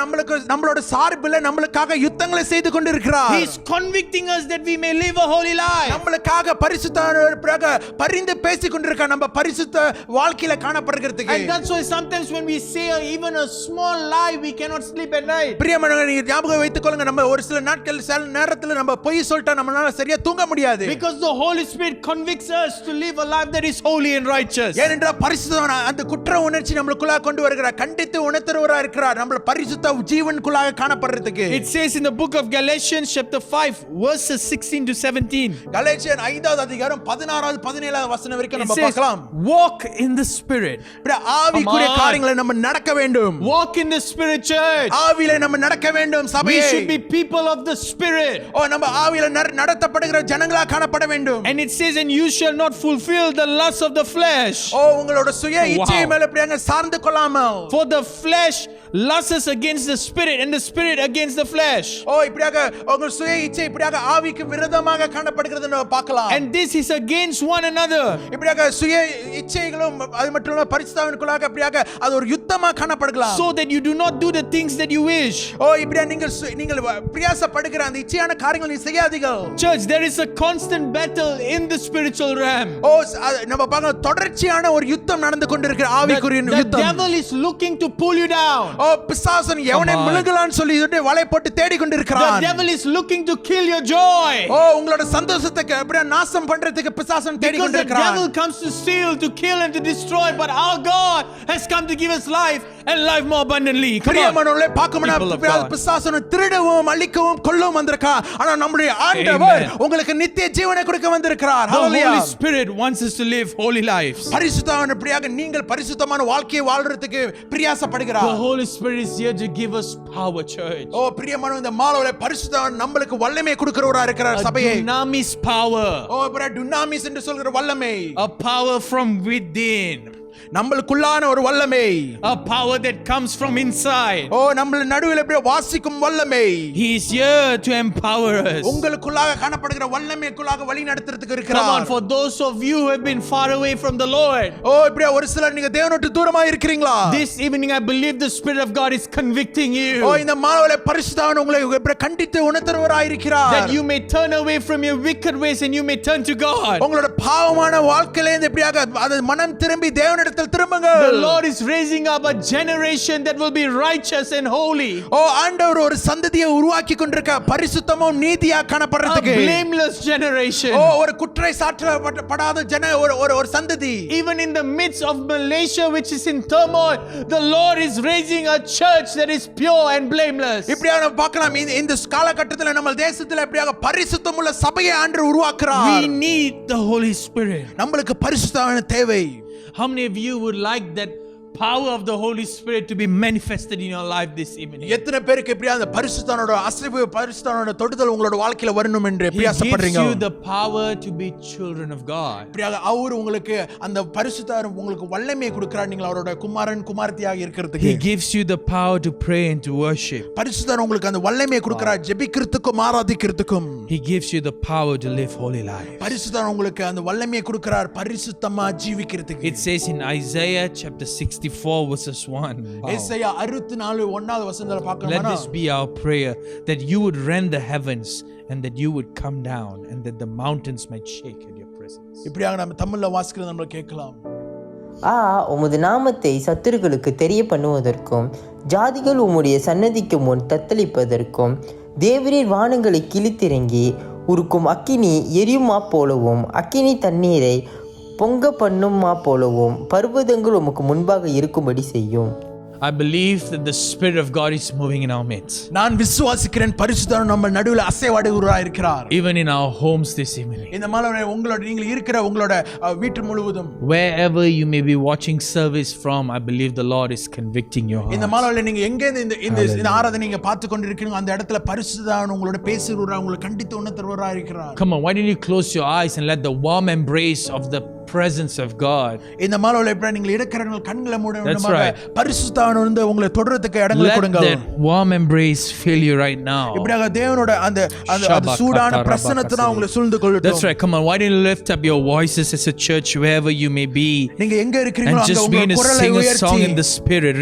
நம்மளோட சார்பில் நம்மளுக்காக யுத்தங்களை செய்து கொண்டிருக்கிறார். He is convicting us that we may live a holy life. நம்மளுக்காக பரிசுத்தமாக பரிந்து பேசிக் கொண்டிருக்க நம்ம பரிசுத்த வாழ்க்கையில காணப்படுகிறதுக்கு. And that's why sometimes when we say even a small lie, we cannot sleep at night. பிரியமானவர்களே நீங்க ஞாபகம் வைத்துக் கொள்ளுங்க நம்ம ஒரு சில நாட்கள் சில நேரத்துல நம்ம பொய் சொல்லிட்டா நம்மளால சரியா தூங்க முடியாது. Because the Holy Spirit convicts us to live a life that is holy and righteous. ஏனென்றால் பரிசுத்தமான அந்த குற்ற உணர்ச்சி நம்மளுக்குள்ள கொண்டு வருகிறார், கண்டித்து உணர்த்துறவரா இருக்கிறார் நம்ம பரிசுத்த ஜீவனுக்குள்ளாக காணப்படுறதுக்கு. It says in the book of Galatians chapter 5 verses 16 to 17. கலேத்தியர் 5வது அதிகாரம் 16வது 17வது வசனம் வரைக்கும் நம்ம பார்க்கலாம். Walk in the spirit. ஆவிக்குரிய காரியங்களை நம்ம நடக்க வேண்டும். Walk in the spirit, church. ஆவியிலே நம்ம நடக்க வேண்டும் We சபையே. should be people of the spirit. நம்ம ஆவியில நடத்தப்படுகிற ஜனங்களா காணப்பட வேண்டும். And it says, and you shall not fulfill the lust of the flesh. உங்களோட சுய இச்சை மேல எப்படிங்க சார்ந்து கொள்ளாமல். For the flesh lusts against the spirit and the spirit against the flesh. இப்படியாக உங்க சுய இச்சை இப்படியாக ஆவிக்கு விரோதமாக காணப்படுகிறது நம்ம பார்க்கலாம். And this is against one another. இப்படியாக சுய இச்சைகளும் அது மட்டும் இல்ல பரிசுத்தாவினுக்குள்ளாக இப்படியாக அது ஒரு யுத்தமா காணப்படுகலாம். So that you do not do the things that you wish. இப்படியா நீங்கள் பிரயாசப்படுகிற அந்த இச்சையான காரியங்களை நீ செய்யாதீங்க. Church, there is a constant battle in the spiritual realm. நம்ம பார்க்க தொடர்ச்சியான ஒரு யுத்தம் நடந்து கொண்டிருக்கிற ஆவிக்குரிய யுத்தம். The devil is looking to pull you down. பிசாசன் எவனை முழுகலாம்னு சொல்லி வலை போட்டு தேடி கொண்டிருக்கிறான். The devil is looking to kill your joy. உங்களோட சந்தோஷத்தை அப்படியே நாசம் பண்றதுக்கு பிசாசன் தேடி Because the கொண்டிருக்கிறான். devil comes to steal, to kill and to destroy, but our God has come to give us life and life more abundantly. Come on. பிரியமானவர்களே, பார்க்கணும்னா People of God. பிசாசு திருடவும் அழிக்கவும் கொல்லவும் வந்திருக்கான். ஆனா நம்முடைய ஆண்டவர் Amen. உங்களுக்கு நித்திய ஜீவனை கொடுக்க வந்திருக்கிறார். The hallelujah. Holy Spirit wants us to live holy lives. பரிசுத்தமானபடியாக நீங்கள் பரிசுத்தமான வாழ்க்கையை வாழ்றதுக்கு The பிரயாசப்படுகிறார். Holy Spirit is here to give us power, church. ஓ பிரியமான இந்த மாலோலே பரிசுத்தம் நம்மளுக்கு வல்லமை கொடுக்கிறவரா இருக்கிறார் A சபையை. dunamis power. ஓ டுனாமிஸ் என்று சொல்கிற வல்லமை. A power from within. நம்மளுக்குள்ளான ஒரு வல்லமை. A power that comes from inside. ஓ நம்ம நடுவில் அப்படியே வாசிக்கும் வல்லமை. He is here to empower us. உங்களுக்குள்ளாக காணப்படுகிற வல்லமைக்குள்ளாக வழி நடத்துறதுக்கு Come on, இருக்கிறார். for those of you who have been far away from the Lord, ஓ இப்படியே ஒரு சிலர் நீங்க தேவனை விட்டு தூரமா இருக்கிறீங்களா? this evening I believe the Spirit of God is convicting O you, இந்த மாலோலே பரிசுத்தவான் உங்களை இப்படி கண்டித்து உணர்த்துறவராய் இருக்கிறார். that you may turn away from your wicked ways and you may turn to God. உங்களோட பாவமான வாழ்க்கையில இருந்து இப்படியாக அது மனம் திரும்பி தேவனிடத்தில் திரும்புங்கள். The Lord is raising up a generation that will be righteous and holy. ஓ ஆண்டவர் ஒரு சந்ததியை உருவாக்கி கொண்டிருக்க பரிசுத்தமும் நீதியா A காணப்படுறதுக்கு. blameless generation. ஓ ஒரு குற்றை சாற்றப்படாத ஒரு சந்ததி. Even in the midst of Malaysia, which is in turmoil, the Lord is raising a church that is pure and blameless. இப்படியா நம்ம பார்க்கலாம் இந்த காலகட்டத்தில் நம்ம தேசத்தில் இப்படியாக பரிசுத்தமுள்ள சபையை ஆண்டவர் உருவாக்குறார். We need the Holy Spirit. நம்மளுக்கு பரிசுத்தமான தேவை. How many of you would like that power of the Holy Spirit to be manifested in your life this evening? எத்தனை பேருக்கு இப்படியா அந்த பரிசுத்தனோட அசைவு பரிசுத்தனோட தொடுதல் உங்களோட வாழ்க்கையில வரணும் என்று He gives பிரயாசப்படுறீங்க. you the power to be children of God. இப்படியாக அவர் உங்களுக்கு அந்த பரிசுத்தர் உங்களுக்கு வல்லமையை கொடுக்கிறார் நீங்கள் அவரோட குமாரன் குமாரத்தியாக இருக்கிறதுக்கு. He gives you the power to pray and to worship. பரிசுத்தர் உங்களுக்கு அந்த வல்லமையை கொடுக்கிறார் ஜெபிக்கிறதுக்கும் ஆராதிக்கிறதுக்கும். He gives you the power to live holy life. பரிசுத்தர் உங்களுக்கு அந்த வல்லமையை கொடுக்கிறார் பரிசுத்தமா ஜீவிக்கிறதுக்கு. It says in Isaiah chapter 64 verses 1. ஏசாயா 64:1 வசனத்துல Let பார்க்கணும்னா this be our prayer, that you would rend the heavens and that you would come down and that the mountains might shake at your presence. இப்படியாக நம்ம தமிழ்ல வாசிக்கிறது நம்ம கேட்கலாம். உமது நாமத்தை சத்துருக்களுக்கு தெரிய பண்ணுவதற்கும் ஜாதிகள் உம்முடைய சன்னதிக்கு முன் தத்தளிப்பதற்கும் தேவரீர் வானங்களை கிழித்திறங்கி உருக்கும் அக்கினி எரியுமா போலவும் அக்கினி தண்ணீரை பொங்க பண்ணுமா போலவும் பர்வதங்கள் உமக்கு முன்பாக இருக்கும்படி செய்யும். I believe that the Spirit of God is moving in our midst. நான் விசுவாசிக்கிறேன் பரிசுத்தர் நம்ம நடுவில் அசைவாடுகிறார் இருக்கிறார். Even in our homes this evening. இந்த மாலை உங்களோட நீங்கள் இருக்கிற உங்களோட வீட்டு முழுவதும் Wherever you may be watching service from, I believe the Lord is convicting your இந்த heart. மாலையில நீங்க எங்க இந்த ஆராதனை நீங்க பார்த்து கொண்டிருக்கீங்க அந்த இடத்துல பரிசுத்தர் உங்களோட பேசுகிறார் உங்களை கண்டித்து உணர்த்துறவராய் இருக்கிறார். Come on, why don't you close your eyes and let the warm embrace of the presence of God. இந்த மாலையில இப்ப நீங்கள் இருக்கிறவங்க கண்களை That's மூடணும் right. பரிசுத்தர் வந்து உங்களை தொடர்றதுக்கு இடங்களை Let கொடுங்க. that warm embrace fill you right now. இப்படியாக தேவனோட அந்த சூடான பிரசன்னத்தை உங்களை சூழ்ந்து கொள்ளட்டும். That's right. Come on, why don't you lift up your voices as a church wherever you may be நீங்க எங்க இருக்கீங்களோ and அங்க just உங்க begin to குரலை sing a உயர்த்தி song in the spirit.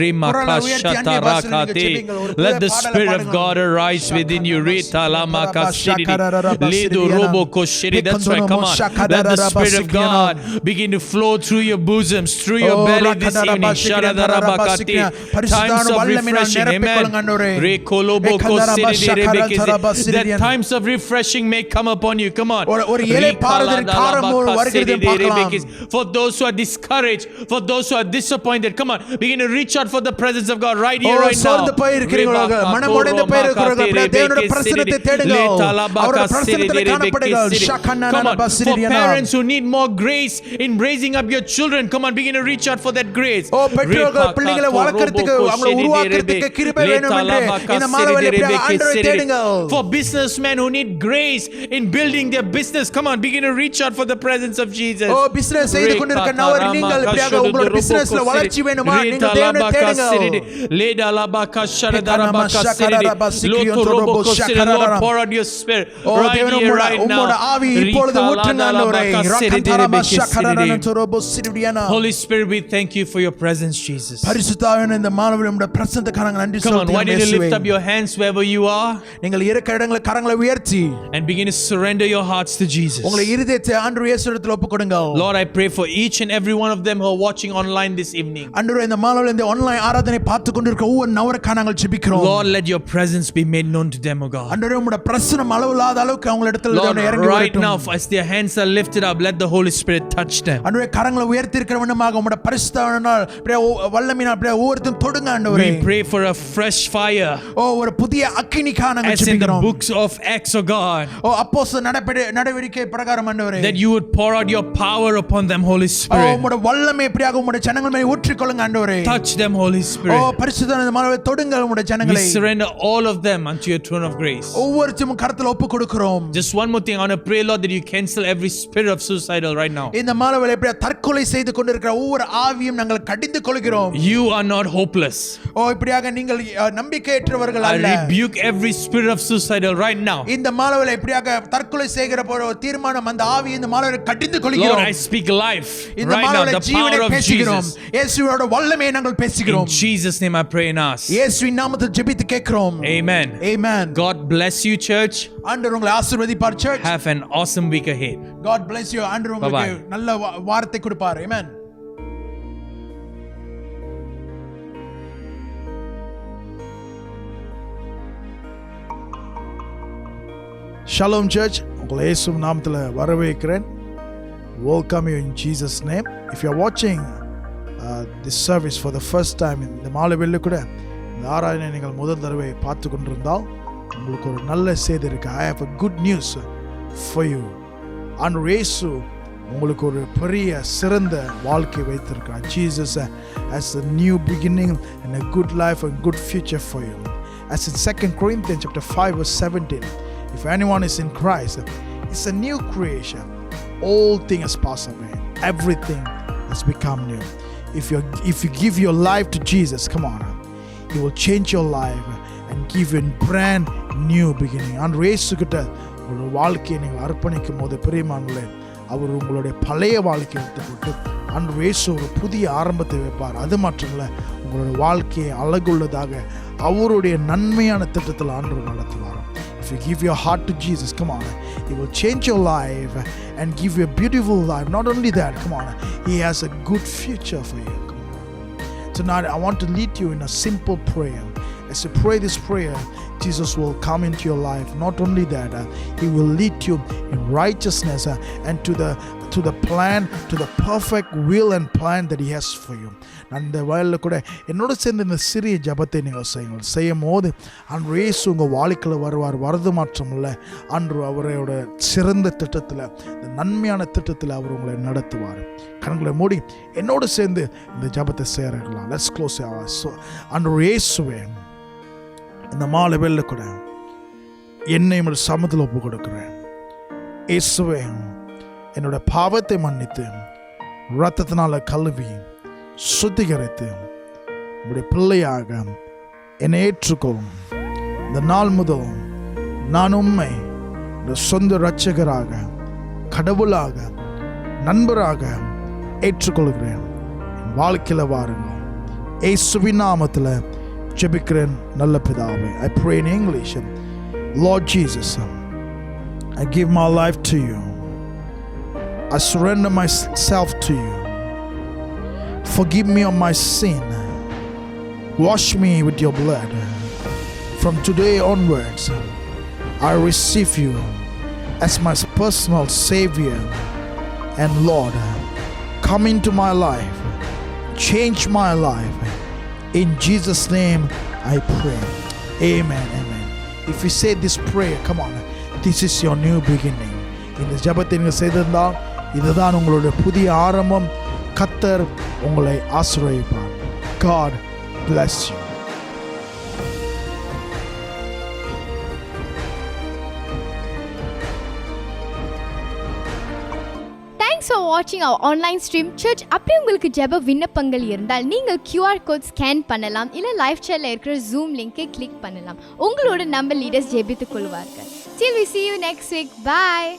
Let the Spirit of God arise within you. That's right. Come on. Let the Spirit of God begin to flow through your bosoms, through your belly this evening. Times of refreshing. Amen. That times of refreshing may come upon you. Come on. For those who are discouraged, for those who are disappointed, come on. Begin to reach out for the presence of God right here, right now. Come on. For parents who need more grace in raising up your children, come on, begin to reach out for that grace. பெற்றோர்கள் பிள்ளைகளை வளர்க்கிறதுக்கு அவங்களை உருவாக்குறதுக்கு கிருபை வேணும் என்று இந்த மாலையில ஆண்டவரை தேடுங்க. For businessmen who need grace in building their business, come on, begin to reach out for the presence of Jesus. ஓ பிசினஸ் செய்து கொண்டிருக்கிற நபர் நீங்கள் இப்படியாக உங்களோட பிசினஸ்ல வளர்ச்சி வேணுமா நீங்க தேவனை தேடுங்க. Lord, pour out your spirit right here, right now. Holy Spirit, we thank you for your presence, Jesus. Come on, why don't you lift up your hands wherever you are and begin to surrender your hearts to Jesus. Lord, I pray for each and every one of them who are watching online this evening. Lord, let your presence be made known to them, O God. Lord, right now, as their hands are lifted up, let the Holy Spirit touch them. ஆண்டவரே கரங்களை உயர்த்தி இருக்கிற வண்ணமாக உம்முடைய பரிசுத்தத்தினால் அப்படியே வல்லமையினால் அப்படியே ஒவ்வொருத்தரும் தொடுங்க ஆண்டவரே. We pray for a fresh fire. ஒரு புதிய அக்கினிக்காக நாங்கள் As in the ஜெபிக்கிறோம். books of Acts, O God. அப்போஸ்தலர் நடவடிக்கை பிரகாரம் ஆண்டவரே. That you would pour out your power upon them, Holy Spirit. உம்முடைய வல்லமை எப்படியாக உம்முடைய ஜனங்கள் மேல் ஊற்றிக்கொள்ளுங்க ஆண்டவரே. Touch them, Holy Spirit. பரிசுத்தமானவரே தொடுங்க உம்முடைய ஜனங்களை. We surrender all of them unto your throne of grace. ஒவ்வொருத்தரும் கரத்தில் ஒப்பு கொடுக்கிறோம். Just one more thing, I want to pray, Lord, that you cancel every spirit of suicidal right now. இந்த மாலவேளை எப்படியா தற்கொலை செய்து கொண்டிருக்கிற ஒவ்வொரு ஆவியும் நாங்கள் கடிந்து கொள்கிறோம். You are not hopeless. இப்படியாக நீங்கள் நம்பிக்கையற்றவர்கள் அல்ல. I rebuke every spirit of suicidal right now. இந்த மாலவேளை எப்படியாக தற்கொலை செய்கிற ஒரு தீர்மானம் அந்த ஆவி இந்த மாலவேளை கடிந்து கொள்கிறோம். Lord, I speak life இந்த right now, the power of Jesus. இயேசுவோட வல்லமையை நாங்கள் பேசுகிறோம். In Jesus' name I pray and ask. இயேசுவின் நாமத்தில் ஜெபித்து கேட்கிறோம். Amen. Amen. God bless you, church. ஆண்டவர் உங்களை ஆசீர்வதிப்பார் church. Have an awesome week ahead. God bless you. ஆண்டவர் உங்களுக்கு நல்ல வார்த்தை கொடுப்பார். Amen. Shalom church. உங்களை இயேசுவின் நாமத்தில் வரவேற்கிறேன். Welcome you in Jesus name. If you are watching this service for the first time இந்த மாலைவேளை கூட இந்த ஆராதனை நீங்கள் முதல் தடவை பார்த்து கொண்டிருந்தால் உங்களுக்கு ஒரு நல்ல செய்தி இருக்கு. I have a good news for you. ஆண்டவர் இயேசு உங்களுக்கு ஒரு பெரிய சிறந்த வாழ்க்கை வைத்திருக்கிறார். Jesus has a new beginning and a good life and good future for you. As in 2 Corinthians chapter 5 verse 17, if anyone is in Christ, it's a new creation. All things has passed away. Everything has become new. If you give your life to Jesus, come on, He will change your life and give you a brand new beginning. ஆண்டவர் இயேசு கிட்ட ஒரு வாழ்க்கையை நீங்கள் அர்ப்பணிக்கும் போது பிரியமானவர்களே, அவர் உங்களுடைய பழைய வாழ்க்கையை விட்டுவிட்டு ஆண்டவர் இயேசு ஒரு புதிய ஆரம்பத்தை வைப்பார். அது மட்டுமல்ல, உங்களுடைய வாழ்க்கையை அழகுள்ளதாக அவருடைய நன்மையான திட்டத்தில் ஆண்டவர் நடத்துவார். If you give your heart to Jesus, come on, He will change your life and give you a beautiful life. Not only that, come on, He has a good future for you. Come on. Tonight I want to lead you in a simple prayer. As you pray this prayer, Jesus will come into your life. Not only that, He will lead you in righteousness and to the plan, to the perfect will and plan that He has for you. அந்த வயலில் கூட என்னோட சேர்ந்து இந்த சிறிய ஜபத்தை நீங்கள் செய்யும் போது அன்று இயேசு உங்கள் வாழ்க்கையில் வருவார். வரது மாற்றம் இல்லை, அன்று அவரோட சிறந்த திட்டத்தில், இந்த நன்மையான திட்டத்தில் அவர் உங்களை நடத்துவார். கண்களை மூடி என்னோடு சேர்ந்து இந்த ஜபத்தை சேரலாம். Let's close our eyes. அன்று இயேசுவே, இந்த மாலை வேளையில கூட என்னை உம்முடைய சமூகத்தில் ஒப்பு கொடுக்கிறேன். இயேசுவே, என்னோட பாவத்தை மன்னித்து இரத்தத்தினால கழுவி சுத்திகரித்து உம்முடைய பிள்ளையாக என்னை ஏற்றுக்கொள்ளும். இந்த நாள் முதல் நான் உம்மை சொந்த இரட்சகராக, கடவுளாக, நண்பராக ஏற்றுக்கொள்கிறேன். என் வாழ்க்கையில் வாருங்கள். இயேசுவின் நாமத்தில் ஜெபிக்கிறேன் நல்ல பிதாவே. I pray in English. Lord Jesus, I give my life to you. I surrender myself to you. Forgive me of my sin. Wash me with your blood. From today onwards, I receive you as my personal Savior and Lord. Come into my life. Change my life. In Jesus' name I pray. Amen. Amen. If you say this prayer, come on, this is your new beginning. இந்த ஜெபத்தை நீங்கள் செய்திருந்தால் இதுதான் உங்களுடைய புதிய ஆரம்பம். கர்த்தர் உங்களை ஆசீர்வதிப்பார். God bless you. Thanks for watching our online stream. Church, அப்படி உங்களுக்கு ஜெப விண்ணப்பங்கள் இருந்தால் நீங்கள் QR கோட் ஸ்கேன் பண்ணலாம், இல்லை லைவ் சேனல்ல இருக்கிற Zoom லிங்கை கிளிக் பண்ணலாம். உங்களோட நம்ம லீடர்ஸ் ஜெபித்துக் கொள்வார்கள். Till we see you next week. Bye.